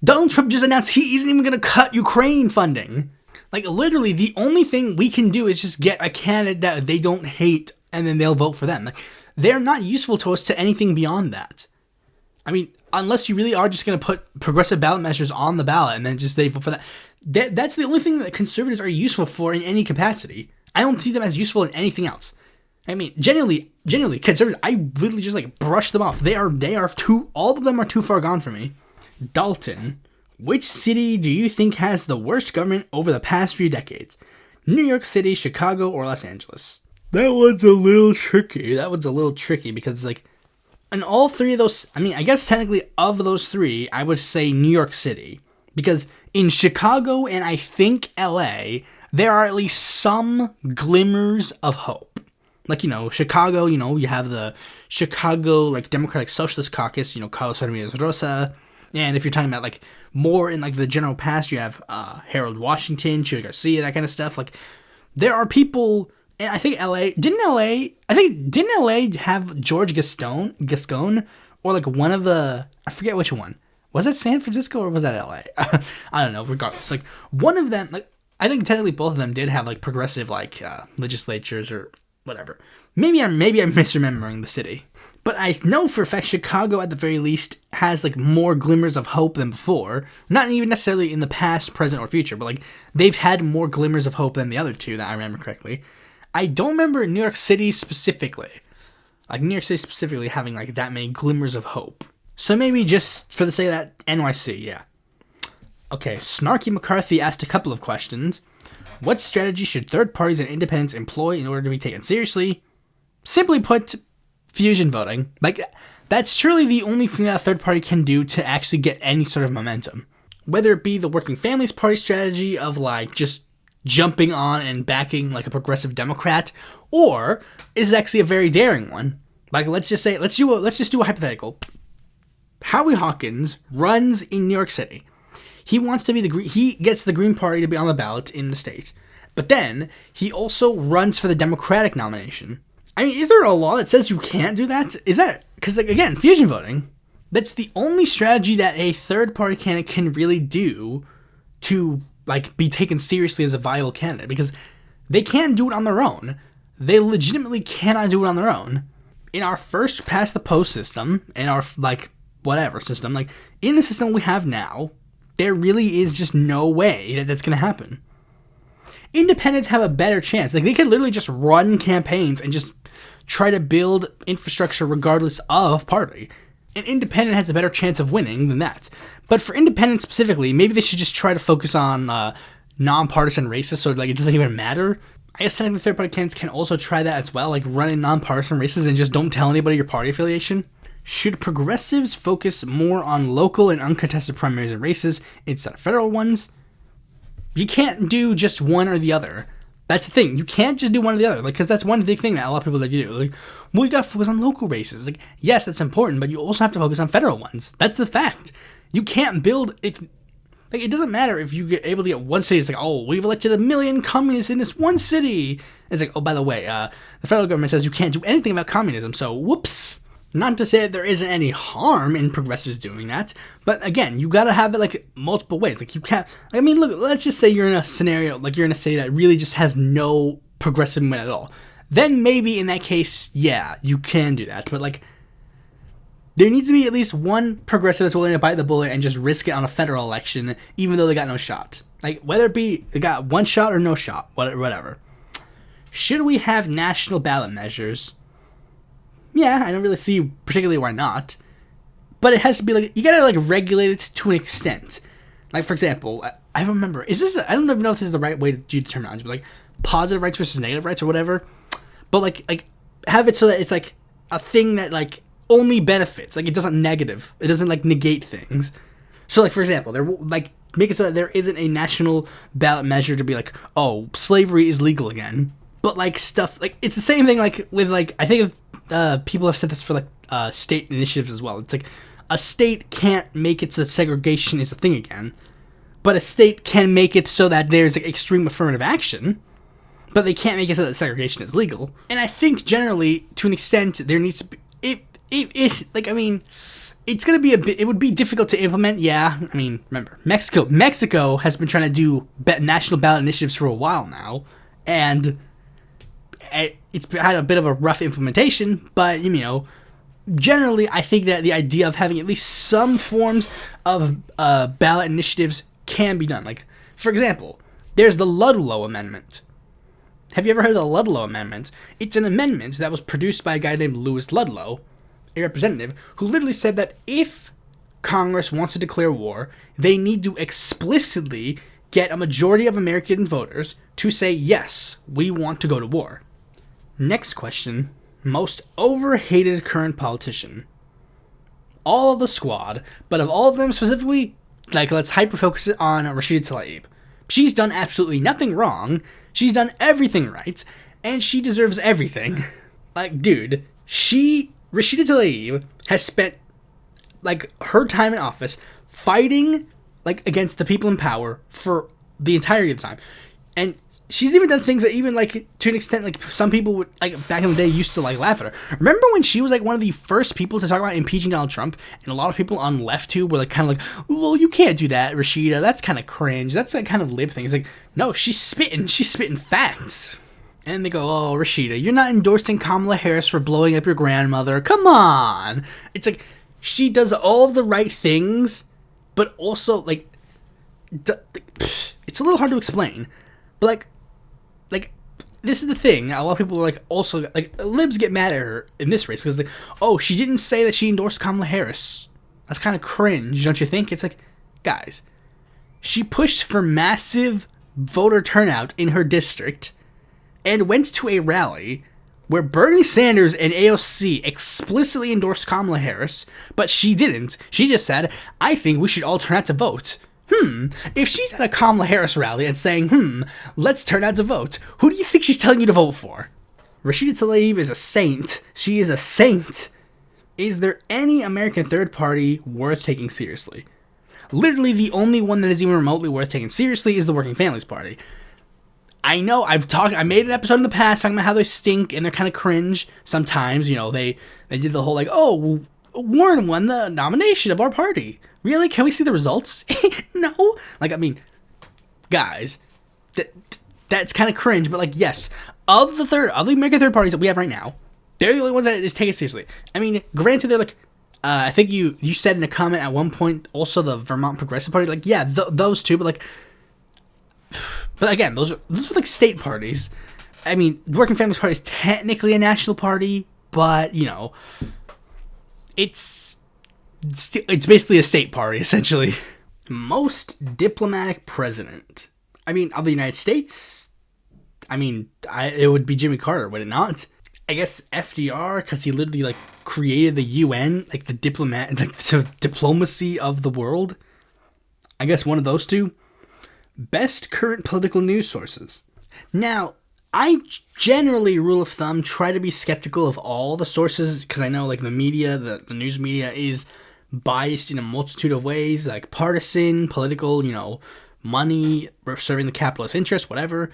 Donald Trump just announced he isn't even going to cut Ukraine funding. Like, literally, the only thing we can do is just get a candidate that they don't hate, and then they'll vote for them. Like, they're not useful to us to anything beyond that. I mean, unless you really are just going to put progressive ballot measures on the ballot and then just they vote for that. That's the only thing that conservatives are useful for in any capacity. I don't see them as useful in anything else. I mean, generally, conservatives, I literally just like brush them off. They are all of them are too far gone for me. Dalton, which city do you think has the worst government over the past few decades? New York City, Chicago, or Los Angeles? That one's a little tricky because, like, in all 3 of those, I mean, I guess technically of those 3, I would say New York City. Because in Chicago and I think LA, there are at least some glimmers of hope. Like, you know, Chicago, you know, you have the Chicago, like, Democratic Socialist Caucus, you know, Carlos Ramirez Rosa. And if you're talking about, like, more in, like, the general past, you have Harold Washington, Chuy Garcia, that kind of stuff. Like, there are people, and I think didn't LA have George Gascon? Or, like, one of the, I forget which one. Was that San Francisco or was that LA? I don't know, regardless. Like, one of them, like, I think technically both of them did have, like, progressive, like, legislatures or whatever. Maybe I'm misremembering the city. But I know for a fact Chicago, at the very least, has, like, more glimmers of hope than before. Not even necessarily in the past, present, or future, but, like, they've had more glimmers of hope than the other 2 that I remember correctly. I don't remember New York City specifically. Like, New York City specifically having, like, that many glimmers of hope. So maybe just for the sake of that, NYC, yeah. Okay, Snarky McCarthy asked a couple of questions. What strategy should third parties and independents employ in order to be taken seriously? Simply put, fusion voting. Like, that's truly the only thing that a third party can do to actually get any sort of momentum. Whether it be the Working Families Party strategy of, like, just jumping on and backing, like, a progressive Democrat, or is actually a very daring one. Like, let's just do a hypothetical. Howie Hawkins runs in New York City. He wants to be he gets the Green Party to be on the ballot in the state. But then he also runs for the Democratic nomination. I mean, is there a law that says you can't do that? Is that, because, like, again, fusion voting, that's the only strategy that a third party candidate can really do to, like, be taken seriously as a viable candidate, because They can't do it on their own. They legitimately cannot do it on their own. In our first past the post system, in our, like, whatever system, like, in the system we have now, there really is just no way that that's going to happen. Independents have a better chance. Like, they could literally just run campaigns and just try to build infrastructure regardless of party. An independent has a better chance of winning than that. But for independents specifically, maybe they should just try to focus on nonpartisan races, so like it doesn't even matter. I guess technically third-party candidates can also try that as well, like running nonpartisan races and just don't tell anybody your party affiliation. Should progressives focus more on local and uncontested primaries and races instead of federal ones? You can't do just one or the other. That's the thing. You can't just do one or the other, like, because that's one big thing that a lot of people like to do. Like, well, you got to focus on local races. Like, yes, that's important, but you also have to focus on federal ones. That's the fact. You can't build it. Like, it doesn't matter if you get able to get one city. It's like, oh, we've elected 1 million communists in this one city. It's like, oh, by the way, the federal government says you can't do anything about communism. So, whoops. Not to say that there isn't any harm in progressives doing that, but again, you gotta have it like multiple ways. Like, you can't. I mean, look. Let's just say you're in a scenario like you're in a city that really just has no progressive movement at all. Then maybe in that case, yeah, you can do that. But like, there needs to be at least one progressive that's willing to bite the bullet and just risk it on a federal election, even though they got no shot. Like, whether it be they got one shot or no shot, whatever. Should we have national ballot measures? Yeah, I don't really see particularly why not. But it has to be like, you gotta like regulate it to an extent. Like, for example, I don't remember, I don't even know if this is the right way to do terminology, but like positive rights versus negative rights or whatever. But like have it so that it's like a thing that like only benefits, like it doesn't like negate things. So like, for example, they're like, make it so that there isn't a national ballot measure to be like, oh, slavery is legal again. But like stuff, like it's the same thing like with like, I think people have said this for like state initiatives as well. It's like a state can't make it so that segregation is a thing again, but a state can make it so that there's like extreme affirmative action, but they can't make it so that segregation is legal. And I think generally, to an extent, there needs to be like, I mean, it's gonna be it would be difficult to implement. Yeah, I mean, remember Mexico has been trying to do national ballot initiatives for a while now, and it's had a bit of a rough implementation, but, you know, generally, I think that the idea of having at least some forms of ballot initiatives can be done. Like, for example, there's the Ludlow Amendment. Have you ever heard of the Ludlow Amendment? It's an amendment that was produced by a guy named Lewis Ludlow, a representative, who literally said that if Congress wants to declare war, they need to explicitly get a majority of American voters to say, yes, we want to go to war. Next question, most overhated current politician. All of the squad, but of all of them specifically, like, let's hyper-focus it on Rashida Tlaib. She's done absolutely nothing wrong, she's done everything right, and she deserves everything. Like, dude, Rashida Tlaib has spent, like, her time in office fighting, like, against the people in power for the entirety of the time. And she's even done things that even, like, to an extent, like, some people would, like, back in the day used to, like, laugh at her. Remember when she was, like, one of the first people to talk about impeaching Donald Trump? And a lot of people on left too were, like, kind of like, well, you can't do that, Rashida. That's kind of cringe. That's, like, kind of lib thing. It's like, no, she's spitting facts. And they go, oh, Rashida, you're not endorsing Kamala Harris for blowing up your grandmother. Come on. It's like, she does all of the right things, but also, like, it's a little hard to explain. But, like, this is the thing. A lot of people are like, also, like, libs get mad at her in this race because, like, oh, she didn't say that she endorsed Kamala Harris. That's kind of cringe, don't you think? It's like, guys, she pushed for massive voter turnout in her district and went to a rally where Bernie Sanders and AOC explicitly endorsed Kamala Harris, but she didn't. She just said, I think we should all turn out to vote. If she's at a Kamala Harris rally and saying, let's turn out to vote, who do you think she's telling you to vote for? Rashida Tlaib is a saint. She is a saint. Is there any American third party worth taking seriously? Literally the only one that is even remotely worth taking seriously is the Working Families Party. I know, I made an episode in the past talking about how they stink and they're kind of cringe sometimes. You know, they did the whole, like, oh, Warren won the nomination of our party. Really? Can we see the results? No? Like, I mean, guys, that's kind of cringe, but like, yes, of the American third parties that we have right now, they're the only ones that is taken seriously. I mean, granted, they're like, I think you said in a comment at one point, also the Vermont Progressive Party, like, yeah, those two, but like, but again, those are like state parties. I mean, the Working Families Party is technically a national party, but you know, it's basically a state party essentially. Most diplomatic president. I mean, of the United States, I mean, it would be Jimmy Carter, would it not? I guess FDR, because he literally like created the UN, like the diplomacy of the world. I guess one of those two. Best current political news sources. Now, I generally, rule of thumb, try to be skeptical of all the sources, because I know like the media, the news media is biased in a multitude of ways, like partisan, political, you know, money, serving the capitalist interest, whatever.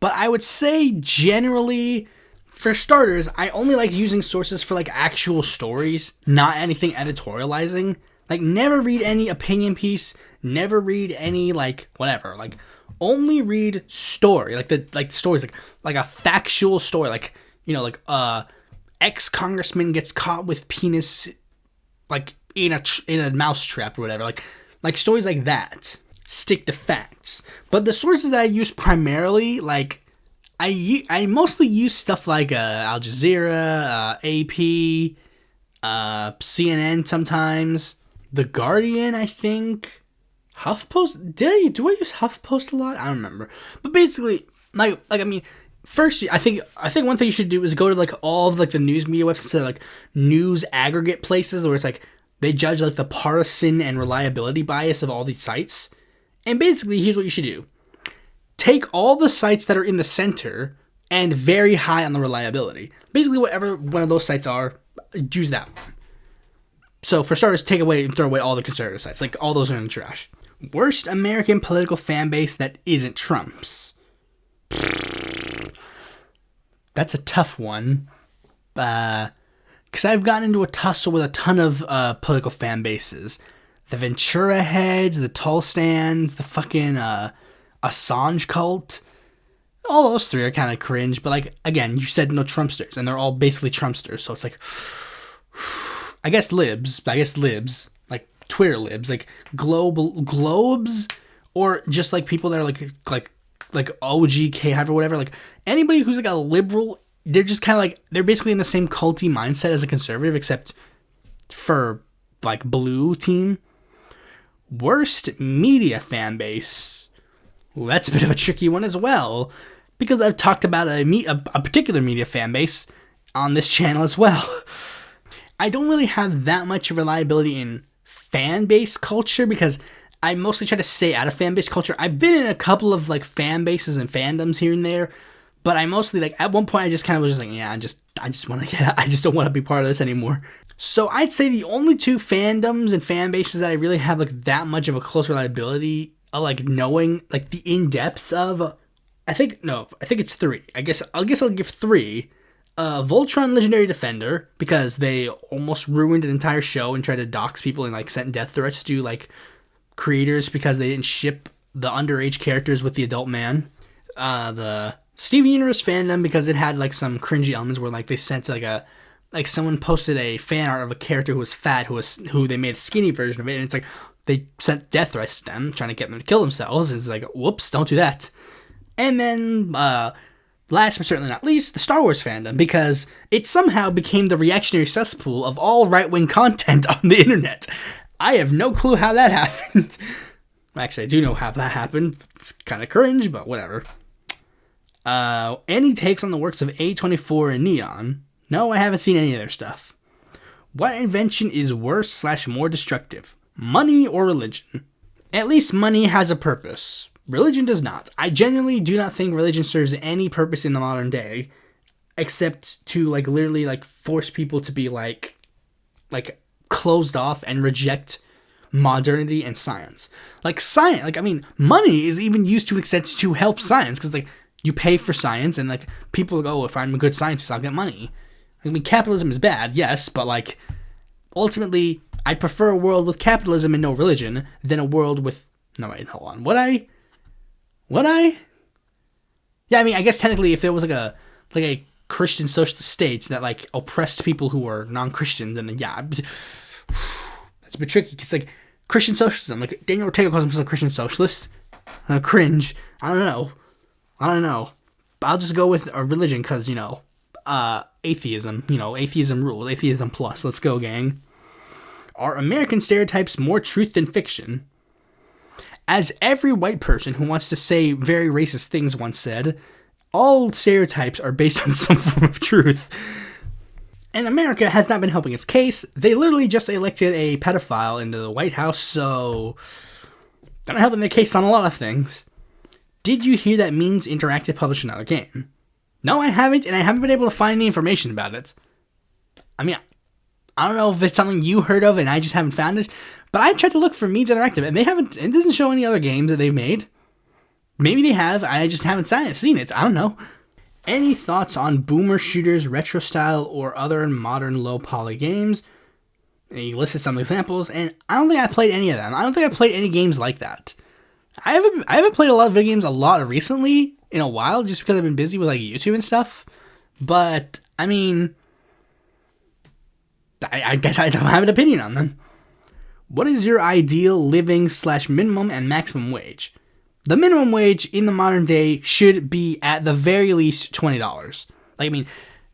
But I would say generally, for starters, I only like using sources for like actual stories, not anything editorializing. Like, never read any opinion piece, never read any like whatever. Like, only read story, like stories, like a factual story, like, you know, like ex-congressman gets caught with penis like in a mousetrap or whatever, like stories like that. Stick to facts. But the sources that I use primarily, like, I mostly use stuff like Al Jazeera, AP, CNN sometimes, The Guardian, I think, HuffPost. Do I use HuffPost a lot? I don't remember. But basically, like I mean, first, I think one thing you should do is go to like all of like the news media websites that are like news aggregate places where it's like they judge like the partisan and reliability bias of all these sites. And basically, here's what you should do. Take all the sites that are in the center and very high on the reliability. Basically, whatever one of those sites are, use that one. So, for starters, take away and throw away all the conservative sites. Like, all those are in the trash. Worst American political fan base that isn't Trump's. That's a tough one. Because I've gotten into a tussle with a ton of political fan bases. The Ventura heads, the Tulstans, the fucking Assange cult. All those three are kind of cringe, but like, again, you said no Trumpsters, and they're all basically Trumpsters, so it's like, I guess libs, like Twitter libs, like globes, or just like people that are like OGK or whatever, like anybody who's like a liberal, they're just kind of like, they're basically in the same culty mindset as a conservative, except for like blue team. Worst media fan base. Well, that's a bit of a tricky one as well, because I've talked about a particular media fan base on this channel as well. I don't really have that much reliability in fan base culture because I mostly try to stay out of fan base culture. I've been in a couple of like fan bases and fandoms here and there, but I mostly like at one point I just kind of was just like, yeah, I just want to get out. I just don't want to be part of this anymore. So I'd say the only two fandoms and fan bases that I really have like that much of a close reliability of like knowing like the in-depths of, I think it's three. I guess I'll give three. Voltron Legendary Defender, because they almost ruined an entire show and tried to dox people and like sent death threats to like creators because they didn't ship the underage characters with the adult man. The Steven Universe fandom, because it had like some cringy elements where like they sent like someone posted a fan art of a character who was fat, who they made a skinny version of it, and it's like they sent death threats to them, trying to get them to kill themselves. And it's like, whoops, don't do that. And then, last but certainly not least, the Star Wars fandom, because it somehow became the reactionary cesspool of all right-wing content on the internet. I have no clue how that happened. Actually, I do know how that happened. It's kind of cringe, but whatever. Any takes on the works of A24 and Neon? No, I haven't seen any of their stuff. What invention is worse / more destructive? Money or religion? At least money has a purpose. Religion does not. I genuinely do not think religion serves any purpose in the modern day, except to like literally like force people to be like closed off and reject modernity and science. Like science, like I mean, money is even used to an extent to help science, because like you pay for science and like people go, oh, if I'm a good scientist, I'll get money. I mean, capitalism is bad, yes, but like ultimately, I prefer a world with capitalism and no religion than a world with. No, wait, hold on. Would I? Yeah, I mean, I guess technically if there was like a Christian socialist state that like oppressed people who were non-Christians, then yeah, that's a bit tricky. Because like Christian socialism, like Daniel Ortega calls himself a Christian socialist. Cringe. I don't know. But I'll just go with a religion because, atheism. Atheism rules. Atheism plus. Let's go, gang. Are American stereotypes more truth than fiction? As every white person who wants to say very racist things once said, all stereotypes are based on some form of truth. And America has not been helping its case. They literally just elected a pedophile into the White House, so they're not helping their case on a lot of things. Did you hear that Means Interactive published another game? No, I haven't, and I haven't been able to find any information about it. I mean, I don't know if it's something you heard of and I just haven't found it, but I tried to look for Means Interactive, and it doesn't show any other games that they've made. Maybe they have, I just haven't seen it. I don't know. Any thoughts on boomer shooters, retro style, or other modern low poly games? And he listed some examples, and I don't think I played any of them. I don't think I played any games like that. I haven't played a lot of video games a lot recently in a while, just because I've been busy with like YouTube and stuff. But I mean, I guess I don't have an opinion on them. What is your ideal living / minimum and maximum wage? The minimum wage in the modern day should be at the very least $20. Like, I mean,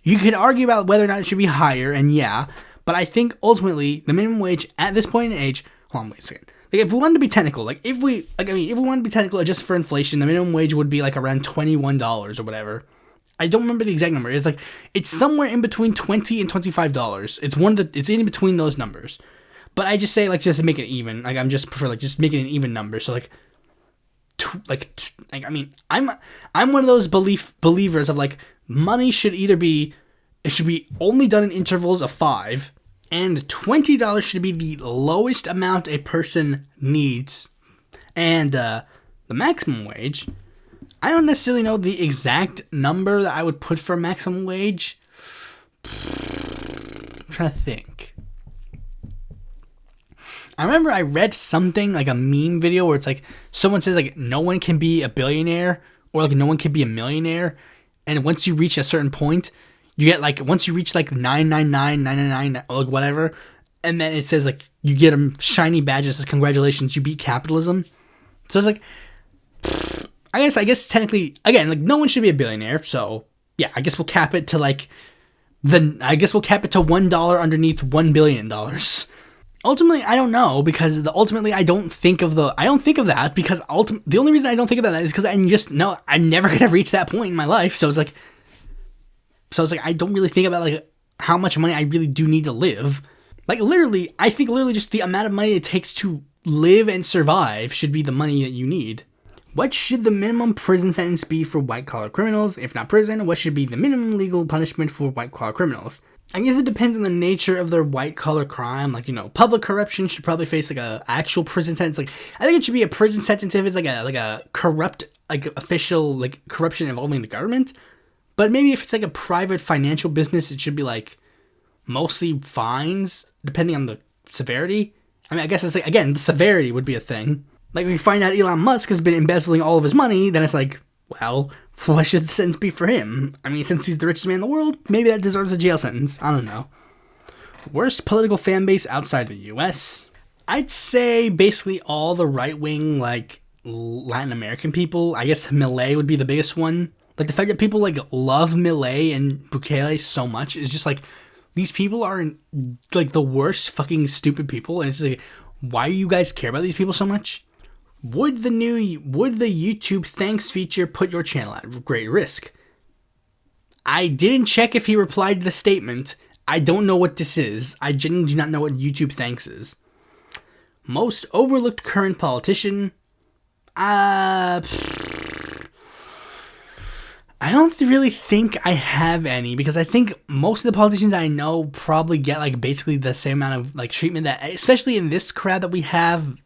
you could argue about whether or not it should be higher, and yeah, but I think ultimately the minimum wage at this point in age. Hold on, wait a second. Like, if we wanted to be technical, if we wanted to be technical just for inflation, the minimum wage would be like around $21 or whatever. I don't remember the exact number. It's somewhere in between $20 and $25. It's in between those numbers. But I just say just to make it even. I'm just prefer just making an even number. So I'm one of those believers of money should either be, it should be only done in intervals of 5, and $20 should be the lowest amount a person needs. And the maximum wage, I don't necessarily know the exact number that I would put for maximum wage. I'm trying to think. I remember I read something like a meme video where it's someone says no one can be a billionaire or no one can be a millionaire, and once you reach a certain point, you get once you reach 999 whatever, and then it says you get a shiny badge that says congratulations, you beat capitalism. So it's I guess technically again no one should be a billionaire, so yeah, I guess we'll cap it to $1 underneath $1 billion. Ultimately, I don't know, because I don't think of that, because the only reason I don't think about that is because I just know I'm never going to reach that point in my life. So it's I don't really think about how much money I really do need to live. I think just the amount of money it takes to live and survive should be the money that you need. What should the minimum prison sentence be for white-collar criminals? If not prison, what should be the minimum legal punishment for white-collar criminals? I guess it depends on the nature of their white-collar crime. Public corruption should probably face a actual prison sentence. I think it should be a prison sentence if it's a corrupt official corruption involving the government. But maybe if it's a private financial business, it should be mostly fines, depending on the severity. I mean, I guess it's the severity would be a thing. If we find out Elon Musk has been embezzling all of his money, then it's well, what should the sentence be for him? I mean, since he's the richest man in the world, maybe that deserves a jail sentence. I don't know. Worst political fan base outside the US? I'd say basically all the right-wing, Latin American people. I guess Milei would be the biggest one. The fact that people, love Milei and Bukele so much is just, these people are, the worst fucking stupid people, and it's why do you guys care about these people so much? Would the YouTube thanks feature put your channel at great risk? I didn't check if he replied to the statement. I don't know what this is. I genuinely do not know what YouTube thanks is. Most overlooked current politician? I don't really think I have any, because I think most of the politicians I know probably get basically the same amount of treatment that, especially in this crowd that we have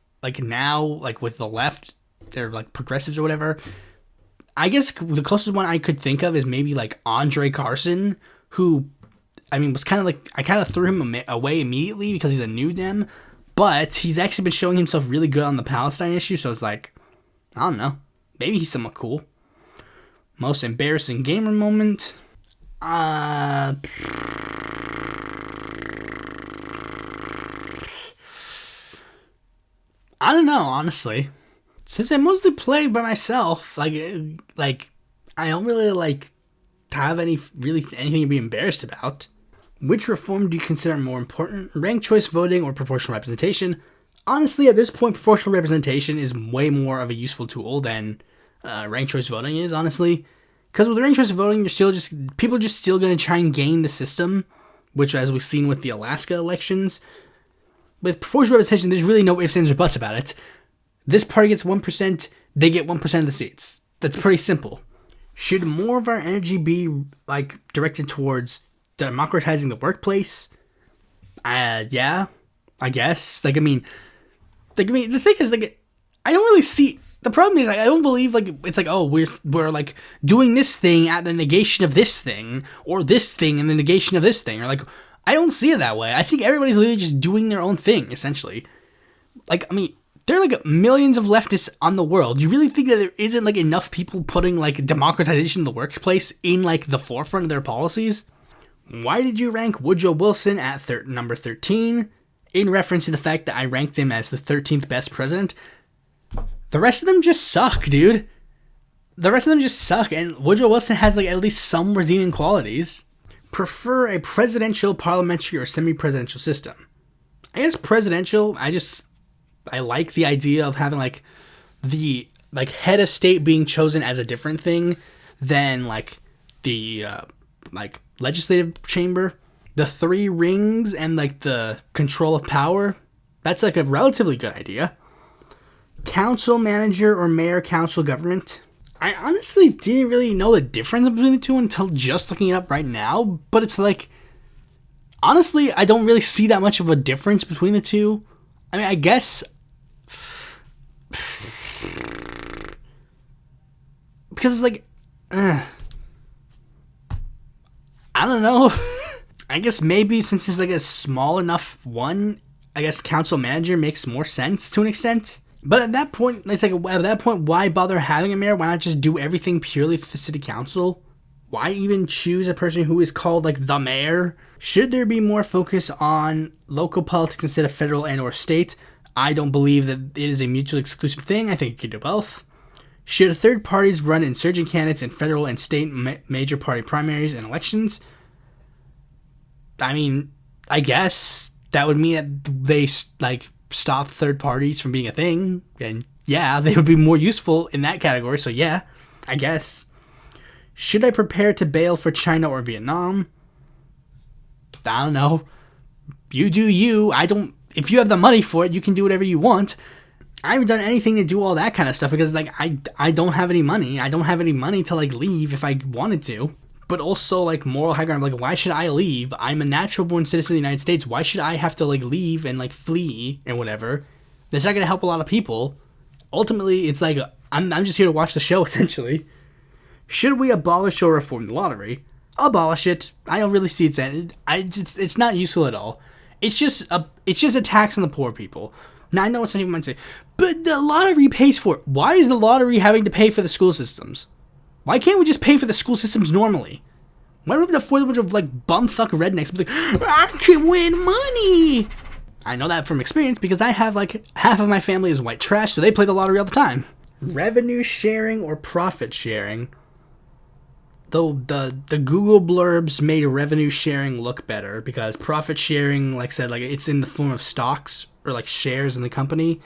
now, with the left, they're progressives or whatever. I guess the closest one I could think of is maybe Andre Carson, who, I mean, was kind of I kind of threw him away immediately because he's a new Dem, but he's actually been showing himself really good on the Palestine issue, so it's I don't know, maybe he's somewhat cool. Most embarrassing gamer moment? I don't know, honestly. Since I mostly play by myself, like I don't really have anything to be embarrassed about. Which reform do you consider more important? Ranked choice voting or proportional representation? Honestly, at this point, proportional representation is way more of a useful tool than ranked choice voting is, honestly. Because with ranked choice voting, people are just still going to try and game the system, which, as we've seen with the Alaska elections. With proportional representation, there's really no ifs, ands, or buts about it. This party gets 1%, they get 1% of the seats. That's pretty simple. Should more of our energy be directed towards democratizing the workplace? Yeah, I guess. The thing is, I don't really see. The problem is, I don't believe it's we're doing this thing at the negation of this thing, or this thing and the negation of this thing, or I don't see it that way. I think everybody's literally just doing their own thing, essentially. There are millions of leftists on the world. You really think that there isn't enough people putting democratization of the workplace in the forefront of their policies? Why did you rank Woodrow Wilson at number 13? In reference to the fact that I ranked him as the 13th best president. The rest of them just suck, dude. The rest of them just suck, and Woodrow Wilson has at least some redeeming qualities. Prefer a presidential, parliamentary, or semi-presidential system? I guess presidential. I like the idea of having the head of state being chosen as a different thing than the legislative chamber. The three rings and the control of power. That's a relatively good idea. Council manager or mayor council government. I honestly didn't really know the difference between the two until just looking it up right now, but it's honestly, I don't really see that much of a difference between the two. I mean, I guess because it's I don't know. I guess maybe since it's a small enough one, I guess council manager makes more sense to an extent. But at that point, why bother having a mayor? Why not just do everything purely through the city council? Why even choose a person who is called the mayor? Should there be more focus on local politics instead of federal and or state? I don't believe that it is a mutually exclusive thing. I think it could do both. Should third parties run insurgent candidates in federal and state major party primaries and elections? I mean, I guess that would mean that they stop third parties from being a thing, and yeah, they would be more useful in that category. So yeah, I guess. Should I prepare to bail for China or Vietnam? I don't know. You do you. If you have the money for it, you can do whatever you want. I haven't done anything to do all that kind of stuff because I don't have any money. I don't have any money to leave if I wanted to. But also moral high ground. Why should I leave? I'm a natural born citizen of the United States. Why should I have to leave and flee and whatever? That's not gonna help a lot of people. Ultimately, it's I'm just here to watch the show essentially. Should we abolish or reform the lottery? Abolish it. I don't really see it's not useful at all. It's just a tax on the poor people. Now I know what some people might say, but the lottery pays for it. Why is the lottery having to pay for the school systems? Why can't we just pay for the school systems normally? Why do we have to afford a bunch of bumfuck rednecks be I can win money? I know that from experience because I have half of my family is white trash, so they play the lottery all the time. Revenue sharing or profit sharing? Though the Google blurbs made revenue sharing look better because profit sharing, like I said, it's in the form of stocks or shares in the company.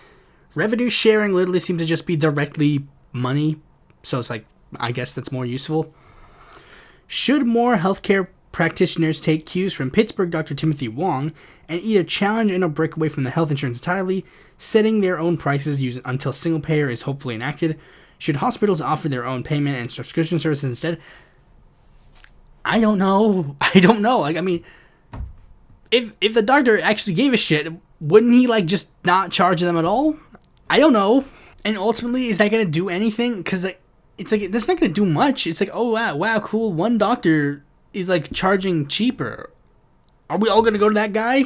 Revenue sharing literally seems to just be directly money, so it's I guess that's more useful. Should more healthcare practitioners take cues from Pittsburgh Dr. Timothy Wong and either challenge and or break away from the health insurance entirely, setting their own prices until single payer is hopefully enacted? Should hospitals offer their own payment and subscription services instead? I don't know. If the doctor actually gave a shit, wouldn't he just not charge them at all? I don't know. And ultimately, is that gonna do anything? Because it's that's not gonna do much. It's oh wow, cool. One doctor is charging cheaper. Are we all gonna go to that guy?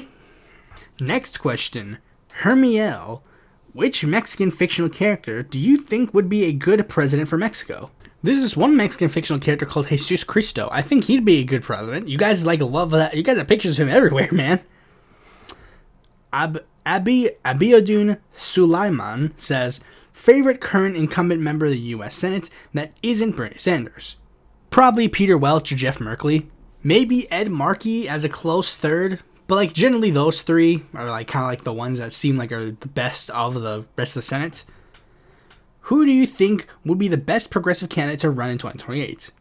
Next question. Hermiel, which Mexican fictional character do you think would be a good president for Mexico? There's this one Mexican fictional character called Jesus Cristo. I think he'd be a good president. You guys like love that. You guys have pictures of him everywhere, man. Abiodun Sulaiman says, favorite current incumbent member of the U.S. Senate that isn't Bernie Sanders? Probably Peter Welch or Jeff Merkley. Maybe Ed Markey as a close third. But like generally those three are like kind of like the ones that seem like are the best of the rest of the Senate. Who do you think would be the best progressive candidate to run in 2028?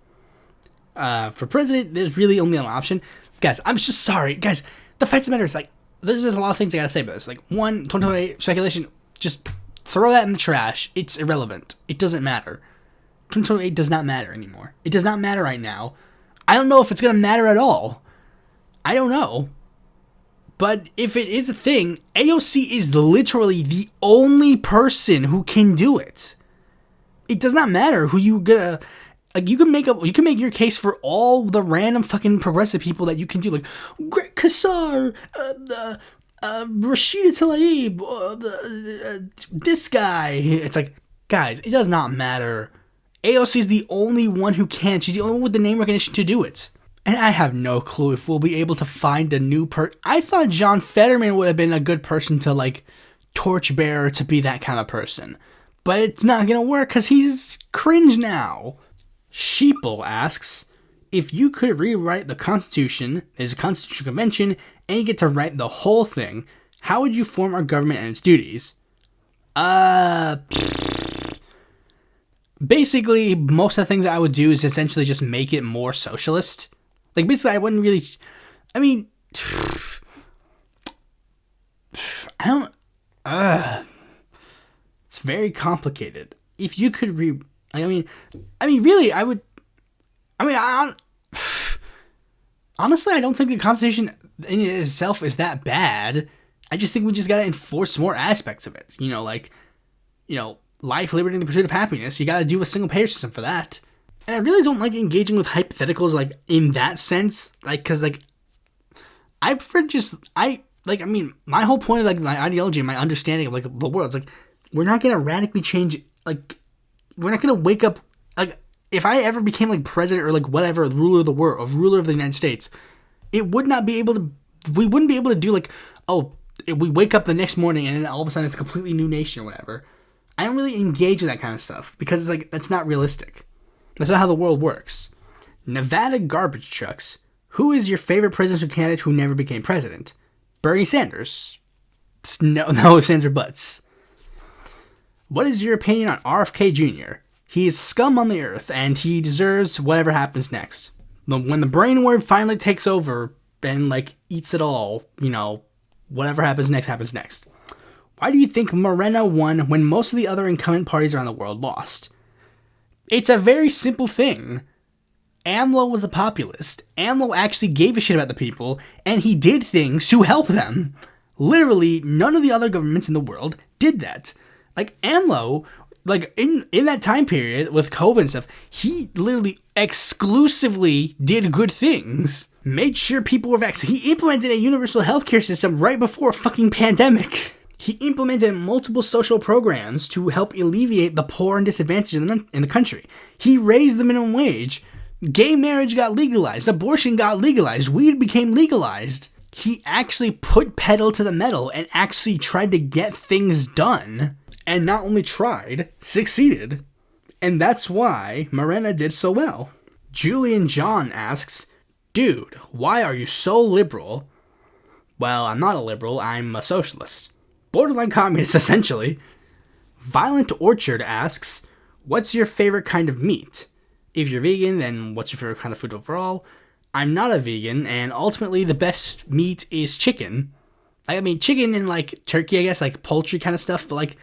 For president, there's really only one option. Guys, I'm just sorry. Guys, the fact of the matter is, like, there's just a lot of things I gotta say about this. Like, one, 2028 speculation, just throw that in the trash. It's irrelevant. It doesn't matter. 2028 does not matter anymore. It does not matter right now. I don't know if it's gonna matter at all. I don't know. But if it is a thing, AOC is literally the only person who can do it. It does not matter who you gonna, like, you can make your case for all the random fucking progressive people that you can do, like Greg Kassar, Rashida Tlaib, this guy. It's like, guys, it does not matter. AOC is the only one who can. She's the only one with the name recognition to do it. And I have no clue if we'll be able to find a new I thought John Fetterman would have been a good person to, like, torchbearer to be that kind of person. But it's not going to work because he's cringe now. Sheeple asks, if you could rewrite the Constitution, there's a Constitutional Convention, and you get to write the whole thing, how would you form our government and its duties? Basically, most of the things I would do is essentially just make it more socialist. Like, basically, I wouldn't really... I mean... I don't... It's very complicated. If you could I mean, really, I would... Honestly, I don't think the Constitution in itself is that bad. I just think we just gotta enforce more aspects of it. Life, liberty, and the pursuit of happiness. You gotta do a single-payer system for that. And I really don't like engaging with hypotheticals, like, in that sense. Like, because, like, I prefer my whole point of, like, my ideology and my understanding of, like, the world is, like, we're not going to radically change, like, we're not going to wake up, like, if I ever became, like, president or, like, whatever, ruler of the world, ruler of the United States, we wouldn't be able to do, like, we wake up the next morning and then all of a sudden it's a completely new nation or whatever. I don't really engage in that kind of stuff because it's, like, that's not realistic. That's not how the world works. Nevada Garbage Trucks. Who is your favorite presidential candidate who never became president? Bernie Sanders. No ifs, ands, or buts. What is your opinion on RFK Jr.? He is scum on the earth, and he deserves whatever happens next. When the brainworm finally takes over and, like, eats it all, whatever happens next. Why do you think Morena won when most of the other incumbent parties around the world lost? It's a very simple thing. AMLO was a populist. AMLO actually gave a shit about the people, and he did things to help them. Literally, none of the other governments in the world did that. Like, AMLO, like, in that time period with COVID and stuff, he literally exclusively did good things. Made sure people were vaccinated. He implemented a universal healthcare system right before a fucking pandemic. He implemented multiple social programs to help alleviate the poor and disadvantaged in the country. He raised the minimum wage. Gay marriage got legalized. Abortion got legalized. Weed became legalized. He actually put pedal to the metal and actually tried to get things done. And not only tried, succeeded. And that's why Morena did so well. Julian John asks, dude, why are you so liberal? Well, I'm not a liberal. I'm a socialist. Borderline communist, essentially. Violent Orchard asks, what's your favorite kind of meat? If you're vegan, then what's your favorite kind of food overall? I'm not a vegan, and ultimately the best meat is chicken. I mean, chicken and, like, turkey, I guess, like, poultry kind of stuff, but, like,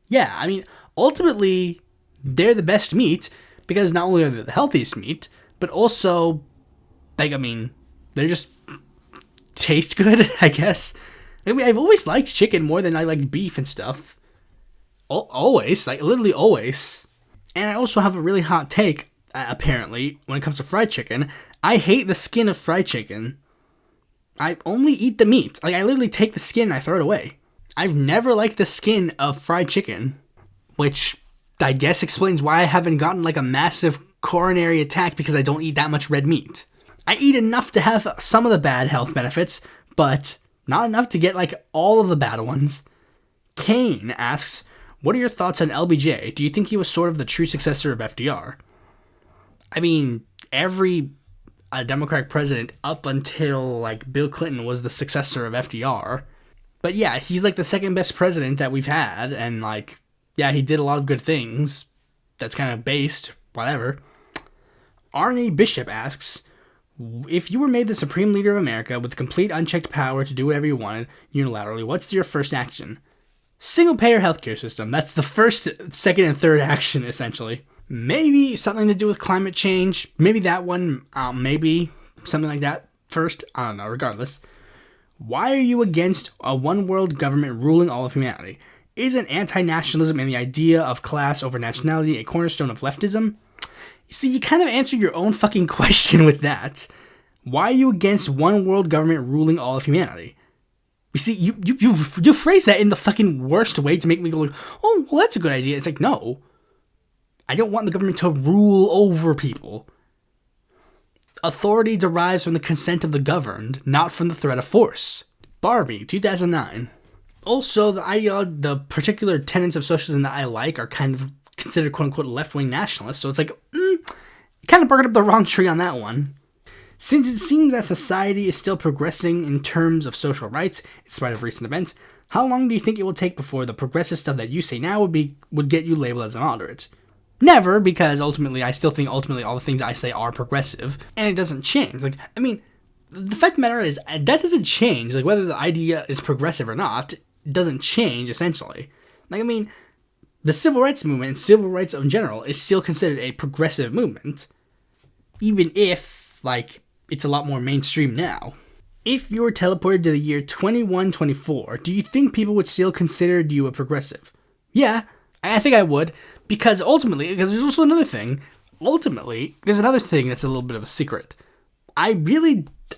yeah, I mean, ultimately, they're the best meat, because not only are they the healthiest meat, but also, like, I mean, they just taste good, I guess. I mean, I've always liked chicken more than I like beef and stuff. Always. Like, literally always. And I also have a really hot take, apparently, when it comes to fried chicken. I hate the skin of fried chicken. I only eat the meat. Like, I literally take the skin and I throw it away. I've never liked the skin of fried chicken. Which, I guess, explains why I haven't gotten, like, a massive coronary attack because I don't eat that much red meat. I eat enough to have some of the bad health benefits, but not enough to get like all of the bad ones. Kane asks, what are your thoughts on LBJ? Do you think he was sort of the true successor of FDR? I mean, every Democratic president up until like Bill Clinton was the successor of FDR. But yeah, he's like the second best president that we've had. And like, yeah, he did a lot of good things. That's kind of based, whatever. Arnie Bishop asks, if you were made the supreme leader of America with complete unchecked power to do whatever you wanted unilaterally, what's your first action? Single-payer healthcare system. That's the first, second, and third action, essentially. Maybe something to do with climate change. Maybe that one. Maybe something like that first. I don't know. Regardless. Why are you against a one-world government ruling all of humanity? Isn't anti-nationalism and the idea of class over nationality a cornerstone of leftism? See, you kind of answered your own fucking question with that. Why are you against one world government ruling all of humanity? You see, you phrase that in the fucking worst way to make me go like, oh, well, that's a good idea. It's like, no. I don't want the government to rule over people. Authority derives from the consent of the governed, not from the threat of force. Barbie, 2009. Also, the particular tenets of socialism that I like are kind of considered quote-unquote left-wing nationalists, so it's like, kind of barking up the wrong tree on that one. Since it seems that society is still progressing in terms of social rights, in spite of recent events, how long do you think it will take before the progressive stuff that you say now would get you labeled as a moderate? Never, because ultimately, I still think all the things I say are progressive, and it doesn't change. Like, I mean, the fact of the matter is, that doesn't change. Like, whether the idea is progressive or not, it doesn't change, essentially. Like, I mean, the civil rights movement and civil rights in general is still considered a progressive movement, even if, like, it's a lot more mainstream now. If you were teleported to the year 2124, do you think people would still consider you a progressive? Yeah, I think I would, because there's also another thing. Ultimately, there's another thing that's a little bit of a secret. I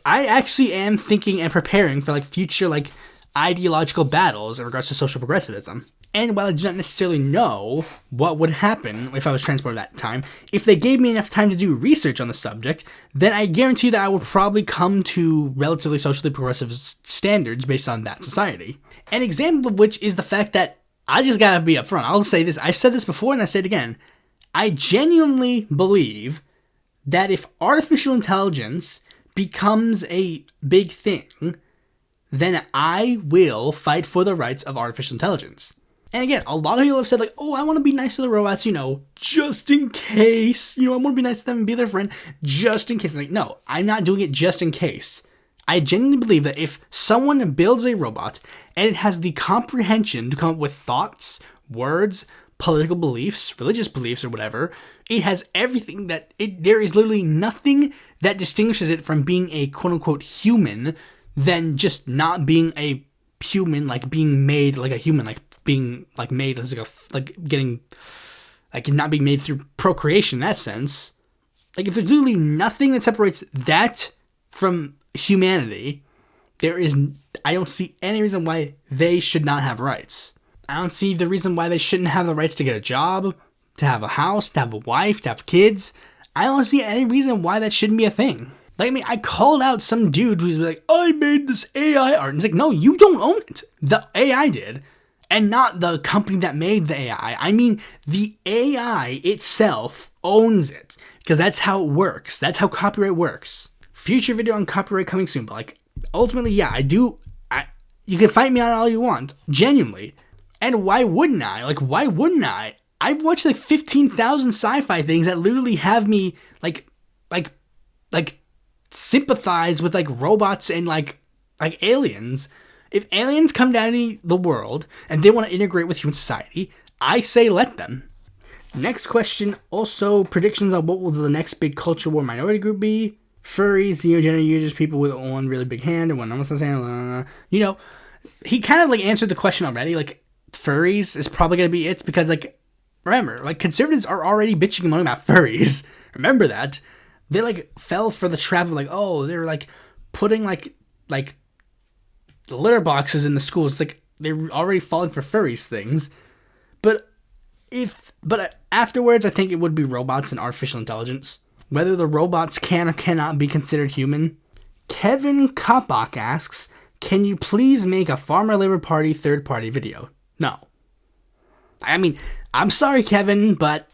actually am thinking and preparing for, like, future, like, ideological battles in regards to social progressivism. And while I do not necessarily know what would happen if I was transported at that time, if they gave me enough time to do research on the subject, then I guarantee that I would probably come to relatively socially progressive standards based on that society. An example of which is the fact that I just gotta be upfront. I'll say this. I've said this before and I say it again. I genuinely believe that if artificial intelligence becomes a big thing, then I will fight for the rights of artificial intelligence. And again, a lot of people have said, like, oh, I want to be nice to the robots, just in case. I want to be nice to them and be their friend, just in case. Like, no, I'm not doing it just in case. I genuinely believe that if someone builds a robot and it has the comprehension to come up with thoughts, words, political beliefs, religious beliefs, or whatever, it has everything there is literally nothing that distinguishes it from being a quote-unquote human than just not being a human, like being made like a human, like being like made as not being made through procreation in that sense. Like, if there's literally nothing that separates that from humanity, I don't see any reason why they should not have rights. I don't see the reason why they shouldn't have the rights to get a job, to have a house, to have a wife, to have kids. I don't see any reason why that shouldn't be a thing. Like, I mean, I called out some dude who's like, I made this AI art. And it's like, no, you don't own it. The AI did. And not the company that made the AI. I mean, the AI itself owns it. Because that's how it works. That's how copyright works. Future video on copyright coming soon. But, like, ultimately, yeah, you can fight me on all you want. Genuinely. And why wouldn't I? Like, why wouldn't I? I've watched, like, 15,000 sci-fi things that literally have me, like, sympathize with, like, robots and, like aliens. If aliens come down to the world and they want to integrate with human society, I say let them. Next question, also predictions on what will the next big culture war minority group be. Furries, gender users, people with one really big hand and one almost the same. He kind of, like, answered the question already. Like, furries is probably going to be it because, like, remember, like, conservatives are already bitching among about furries. Remember that. They, like, fell for the trap of, like, oh, they're, like, putting, like litter boxes in the schools. Like, they're already falling for furries things. But But afterwards, I think it would be robots and artificial intelligence. Whether the robots can or cannot be considered human. Kevin Kopach asks, can you please make a Farmer Labor Party third-party video? No. I mean, I'm sorry, Kevin, but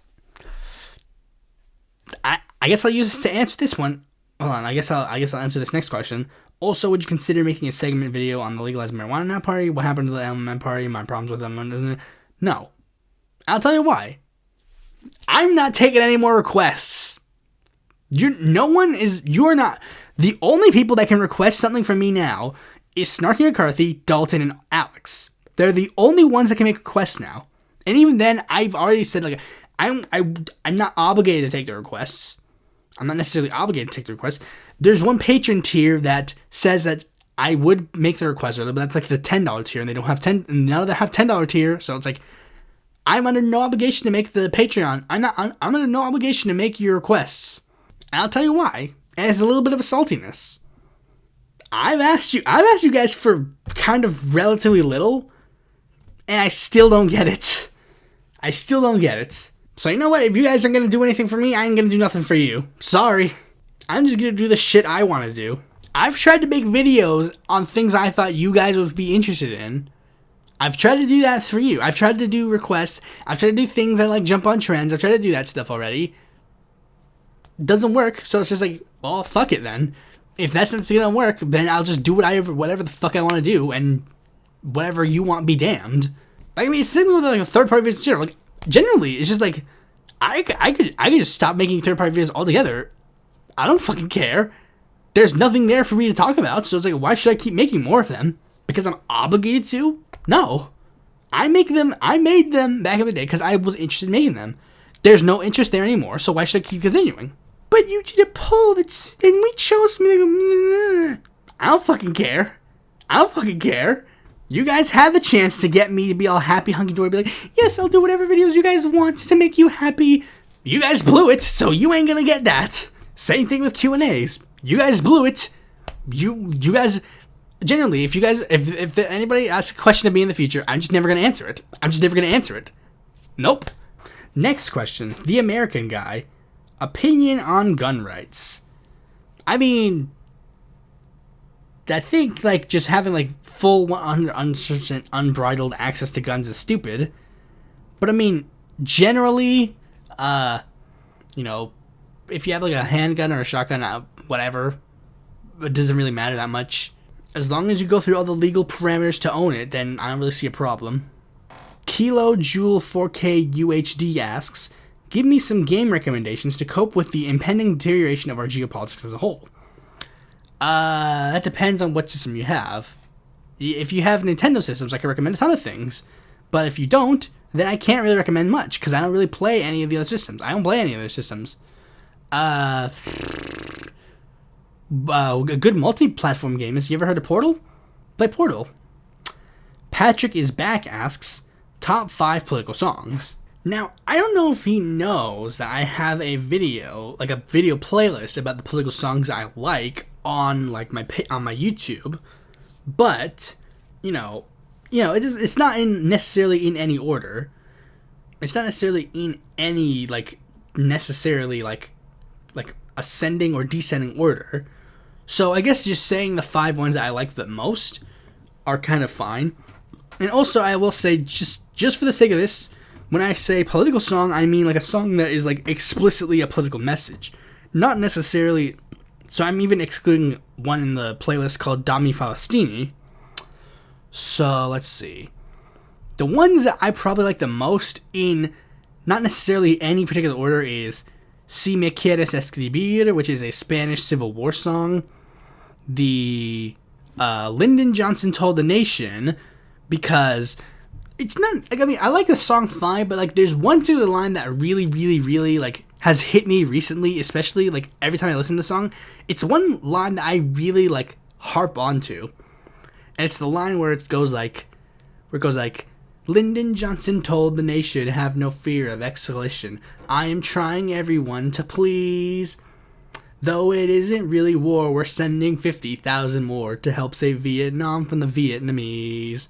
I guess I'll use this to answer this one. Hold on, I guess I'll answer this next question. Also, would you consider making a segment video on the legalized marijuana party? What happened to the Elon party? My problems with them? No. I'll tell you why. I'm not taking any more requests. You're not. The only people that can request something from me now is Snarky McCarthy, Dalton, and Alex. They're the only ones that can make requests now. And even then, I've already said, like, I'm not obligated to take the requests. I'm not necessarily obligated to take the requests. There's one patron tier that says that I would make the request earlier, but that's like the $10 tier, and they don't have none of them have $10 tier, so it's like, I'm under no obligation to make the Patreon. I'm under no obligation to make your requests. And I'll tell you why. And it's a little bit of a saltiness. I've asked you guys for kind of relatively little, and I still don't get it. I still don't get it. So you know what? If you guys aren't going to do anything for me, I ain't going to do nothing for you. Sorry. I'm just going to do the shit I want to do. I've tried to make videos on things I thought you guys would be interested in. I've tried to do that for you. I've tried to do requests. I've tried to do things that like jump on trends. I've tried to do that stuff already. Doesn't work. So it's just like, well, fuck it then. If that's not going to work, then I'll just do whatever the fuck I want to do, and whatever you want be damned. Like, I mean, it's similar with like a third-party business general. Like, generally, it's just like, I could just stop making third-party videos altogether. I don't fucking care. There's nothing there for me to talk about, so it's like, why should I keep making more of them? Because I'm obligated to? No. I made them back in the day because I was interested in making them. There's no interest there anymore, so why should I keep continuing? But you did a poll and we chose me. I don't fucking care. I don't fucking care. You guys had the chance to get me to be all happy, hunky-dory, be like, yes, I'll do whatever videos you guys want to make you happy. You guys blew it, so you ain't gonna get that. Same thing with Q&As. You guys blew it. You guys, generally, if anybody asks a question to me in the future, I'm just never gonna answer it. Nope. Next question. The American guy. Opinion on gun rights. I mean, I think like just having like full 100% unbridled access to guns is stupid. But I mean, generally, you know, if you have like a handgun or a shotgun, whatever, it doesn't really matter that much. As long as you go through all the legal parameters to own it, then I don't really see a problem. Kilo Joule 4K UHD asks, give me some game recommendations to cope with the impending deterioration of our geopolitics as a whole. That depends on what system you have. If you have Nintendo systems, I can recommend a ton of things. But if you don't, then I can't really recommend much, because I don't really play any of the other systems. I don't play any other systems. A good multi-platform game is, you ever heard of Portal? Play Portal. Patrick is Back asks, top 5 political songs. Now, I don't know if he knows that I have a video playlist about the political songs I like on like on my YouTube, but it's not necessarily in any order. It's not necessarily in any necessarily ascending or descending order. So I guess just saying the 5 ones that I like the most are kind of fine. And also, I will say, just for the sake of this, when I say political song, I mean like a song that is like explicitly a political message. Not necessarily, so I'm even excluding one in the playlist called Dami Falastini. So let's see. The ones that I probably like the most in not necessarily any particular order is Si Me Quieres Escribir, which is a Spanish Civil War song. The Lyndon Johnson Told the Nation, because it's not, like, I mean, I like the song fine, but like there's one particular line that really, really, really like has hit me recently, especially like every time I listen to the song. It's one line that I really like harp onto. And it's the line where it goes like, Lyndon Johnson told the nation, have no fear of escalation. I am trying everyone to please. Though it isn't really war, we're sending 50,000 more to help save Vietnam from the Vietnamese.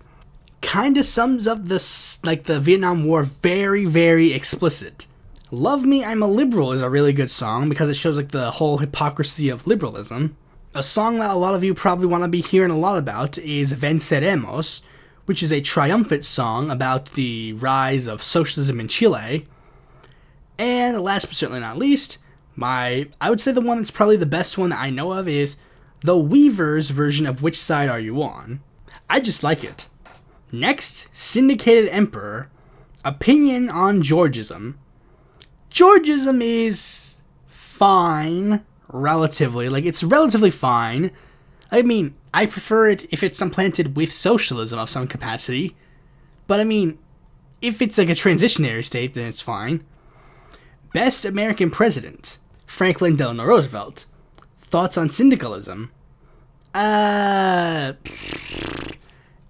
kind of sums up this, like, the Vietnam War very, very explicit. Love Me, I'm a Liberal is a really good song because it shows, like, the whole hypocrisy of liberalism. A song that a lot of you probably want to be hearing a lot about is Venceremos, which is a triumphant song about the rise of socialism in Chile. And last but certainly not least, I would say the one that's probably the best one that I know of is The Weavers' version of Which Side Are You On? I just like it. Next, Syndicated Emperor, Opinion on Georgism. Georgism is fine, relatively. Like, it's relatively fine. I mean, I prefer it if it's supplanted with socialism of some capacity. But, I mean, if it's like a transitionary state, then it's fine. Best American President, Franklin Delano Roosevelt. Thoughts on syndicalism?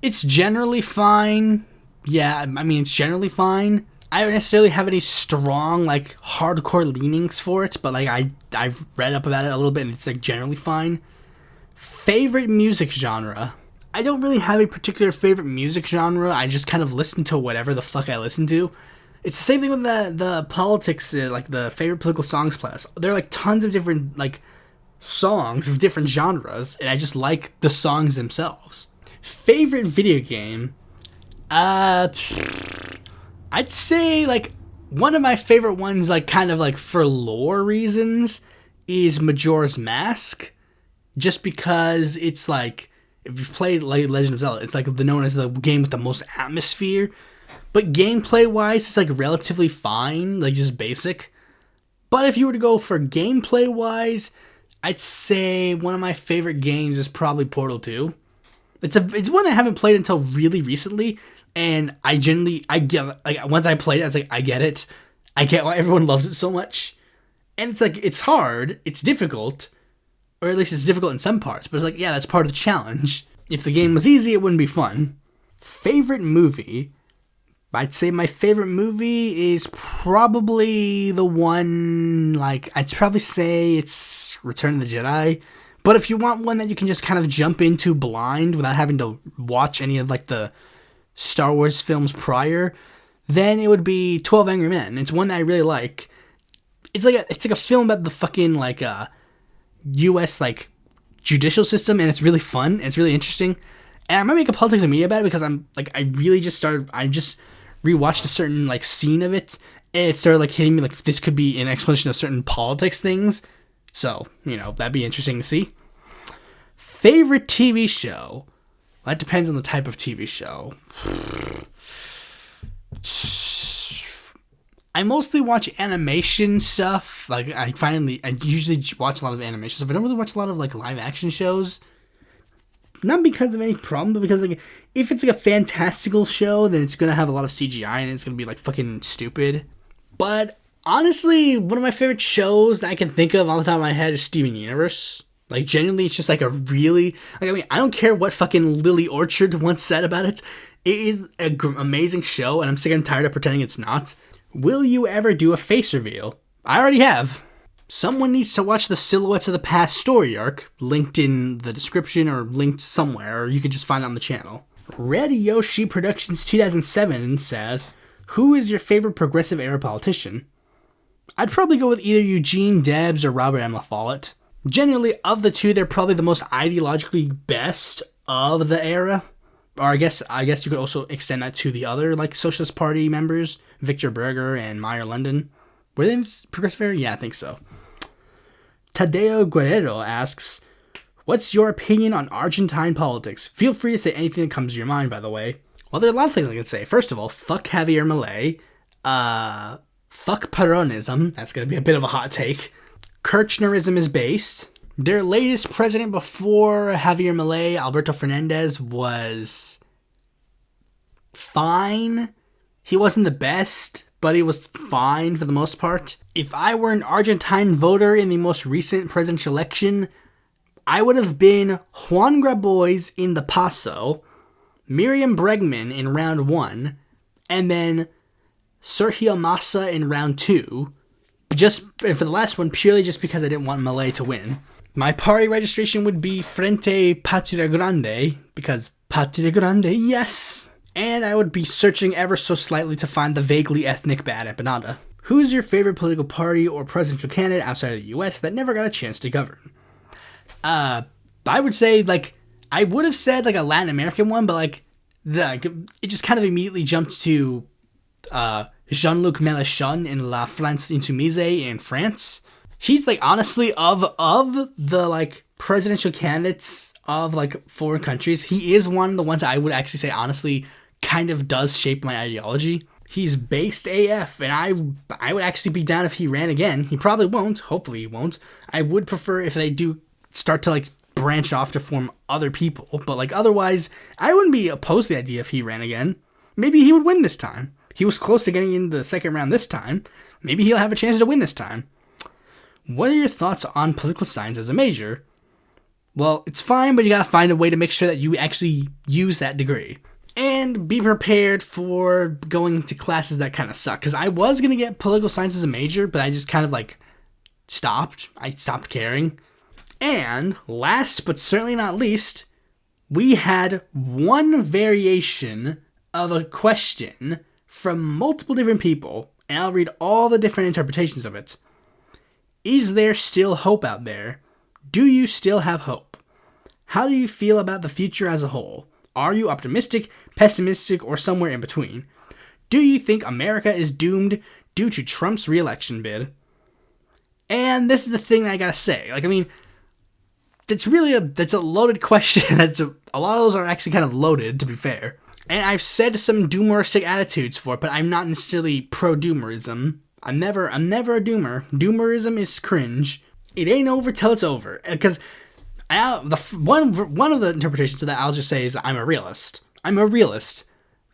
It's generally fine. Yeah, I mean, it's generally fine. I don't necessarily have any strong, like, hardcore leanings for it, but, like, I've read up about it a little bit, and it's, like, generally fine. Favorite music genre? I don't really have a particular favorite music genre. I just kind of listen to whatever the fuck I listen to. It's the same thing with the politics, like, the favorite political songs class. There are, like, tons of different, like, songs of different genres, and I just like the songs themselves. Favorite video game? I'd say, like, one of my favorite ones, like, kind of, like, for lore reasons, is Majora's Mask. Just because it's, like, if you've played, like, Legend of Zelda, it's, like, known as the game with the most atmosphere. But gameplay-wise, it's, like, relatively fine, like, just basic. But if you were to go for gameplay-wise, I'd say one of my favorite games is probably Portal 2. It's one I haven't played until really recently. And I get, like, once I played it, I was like, I get it. I get why everyone loves it so much. And it's like, it's hard, it's difficult, or at least it's difficult in some parts, but it's like, yeah, that's part of the challenge. If the game was easy, it wouldn't be fun. Favorite movie? I'd say my favorite movie is probably the one, like, I'd probably say it's Return of the Jedi. But if you want one that you can just kind of jump into blind without having to watch any of, like, the Star Wars films prior, then it would be 12 Angry Men. It's one that I really like. It's like a film about the fucking, like, U.S., like, judicial system, and it's really fun. It's really interesting. And I'm gonna make a politics and media about it because I just rewatched a certain, like, scene of it, and it started, like, hitting me like this could be an explanation of certain politics things. So, you know, that'd be interesting to see. Favorite TV show? That depends on the type of TV show. I mostly watch animation stuff. Like, I usually watch a lot of animation stuff. I don't really watch a lot of, like, live action shows. Not because of any problem, but because, like, if it's, like, a fantastical show, then it's gonna have a lot of CGI and it's gonna be, like, fucking stupid. But honestly, one of my favorite shows that I can think of off the top of my head is Steven Universe. Like, genuinely, it's just, like, a really, like, I mean, I don't care what fucking Lily Orchard once said about it. It is an amazing show, and I'm sick and tired of pretending it's not. Will you ever do a face reveal? I already have. Someone needs to watch the Silhouettes of the Past story arc, linked in the description or linked somewhere, or you could just find it on the channel. Red Yoshi Productions 2007 says, who is your favorite progressive era politician? I'd probably go with either Eugene Debs or Robert M. La Follette. Generally, of the two, they're probably the most ideologically best of the era. Or I guess you could also extend that to the other, like, Socialist Party members, Victor Berger and Meyer London. Were they in progressive era? Yeah, I think so. Tadeo Guerrero asks, what's your opinion on Argentine politics? Feel free to say anything that comes to your mind, by the way. Well, there are a lot of things I could say. First of all, fuck Javier Milei. Fuck Peronism. That's going to be a bit of a hot take. Kirchnerism is based. Their latest president before Javier Milei, Alberto Fernandez, was fine. He wasn't the best, but he was fine for the most part. If I were an Argentine voter in the most recent presidential election, I would have been Juan Grabois in the PASO, Miriam Bregman in round 1, and then Sergio Massa in round 2. And for the last one, purely just because I didn't want Milei to win. My party registration would be Frente Patria Grande, because Patria Grande, yes! And I would be searching ever so slightly to find the vaguely ethnic bad empanada. Who's your favorite political party or presidential candidate outside of the US that never got a chance to govern? I would say, like, I would have said, like, a Latin American one, but, like, it just kind of immediately jumped to Jean-Luc Mélenchon in La France Insoumise in France. He's, like, honestly, of the, like, presidential candidates of, like, foreign countries, he is one of the ones I would actually say, honestly, kind of does shape my ideology. He's based AF, and I would actually be down if he ran again. He probably won't. Hopefully he won't. I would prefer if they do start to, like, branch off to form other people. But, like, otherwise, I wouldn't be opposed to the idea if he ran again. Maybe he would win this time. He was close to getting into the second round this time. Maybe he'll have a chance to win this time. What are your thoughts on political science as a major? Well, it's fine, but you gotta find a way to make sure that you actually use that degree. And be prepared for going to classes that kind of suck. Because I was going to get political science as a major, but I just kind of, like, stopped. I stopped caring. And last but certainly not least, we had one variation of a question from multiple different people. And I'll read all the different interpretations of it. Is there still hope out there? Do you still have hope? How do you feel about the future as a whole? Are you optimistic, pessimistic, or somewhere in between? Do you think America is doomed due to Trump's re-election bid? And this is the thing that I gotta say. Like, I mean, that's a loaded question. A lot of those are actually kind of loaded, to be fair. And I've said some doomeristic attitudes for it, but I'm not necessarily pro-doomerism. I'm never a doomer. Doomerism is cringe. It ain't over till it's over. Because one of the interpretations of that I'll just say is I'm a realist. I'm a realist.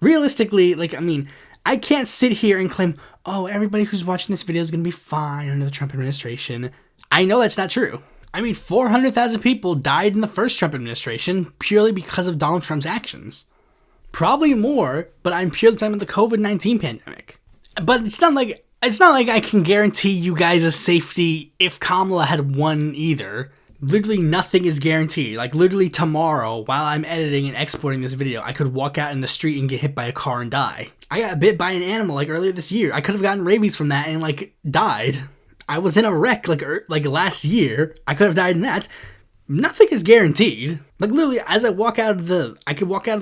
Realistically, like, I mean, I can't sit here and claim, oh, everybody who's watching this video is going to be fine under the Trump administration. I know that's not true. I mean, 400,000 people died in the first Trump administration purely because of Donald Trump's actions. Probably more, but I'm purely talking about the COVID-19 pandemic. But it's not like I can guarantee you guys a safety if Kamala had won either. Literally nothing is guaranteed. Like, literally tomorrow, while I'm editing and exporting this video, I could walk out in the street and get hit by a car and die. I got bit by an animal, like, earlier this year. I could have gotten rabies from that and, like, died. I was in a wreck, like last year. I could have died in that. Nothing is guaranteed. Like, literally, as I could walk out of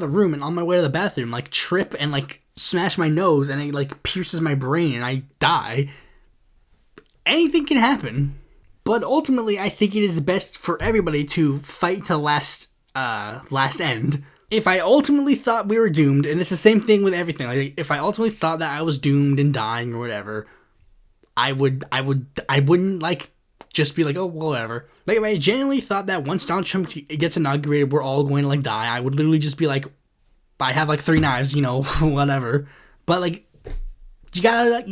the room and on my way to the bathroom, like, trip and, like, smash my nose and it, like, pierces my brain and I die. Anything can happen. But ultimately, I think it is the best for everybody to fight to last end. If I ultimately thought we were doomed, and it's the same thing with everything, like, if I ultimately thought that I was doomed and dying or whatever, I wouldn't, like, just be like, oh, whatever. Like, if I genuinely thought that once Donald Trump gets inaugurated, we're all going to, like, die, I would literally just be like, I have, like, 3 knives, you know, whatever. But, like, you gotta, like,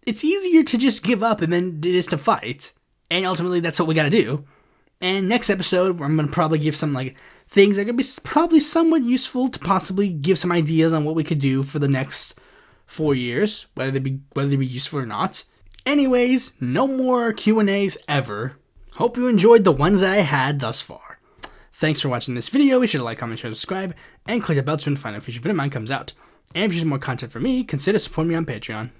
it's easier to just give up than it is to fight. And ultimately, that's what we gotta do. And next episode, I'm gonna probably give some, like, things that are gonna be probably somewhat useful to possibly give some ideas on what we could do for the next 4 years, whether they be useful or not. Anyways, no more Q&As ever. Hope you enjoyed the ones that I had thus far. Thanks for watching this video. Be sure to like, comment, share, subscribe, and click the bell to find out if a future video of mine comes out. And if you want more content from me, consider supporting me on Patreon.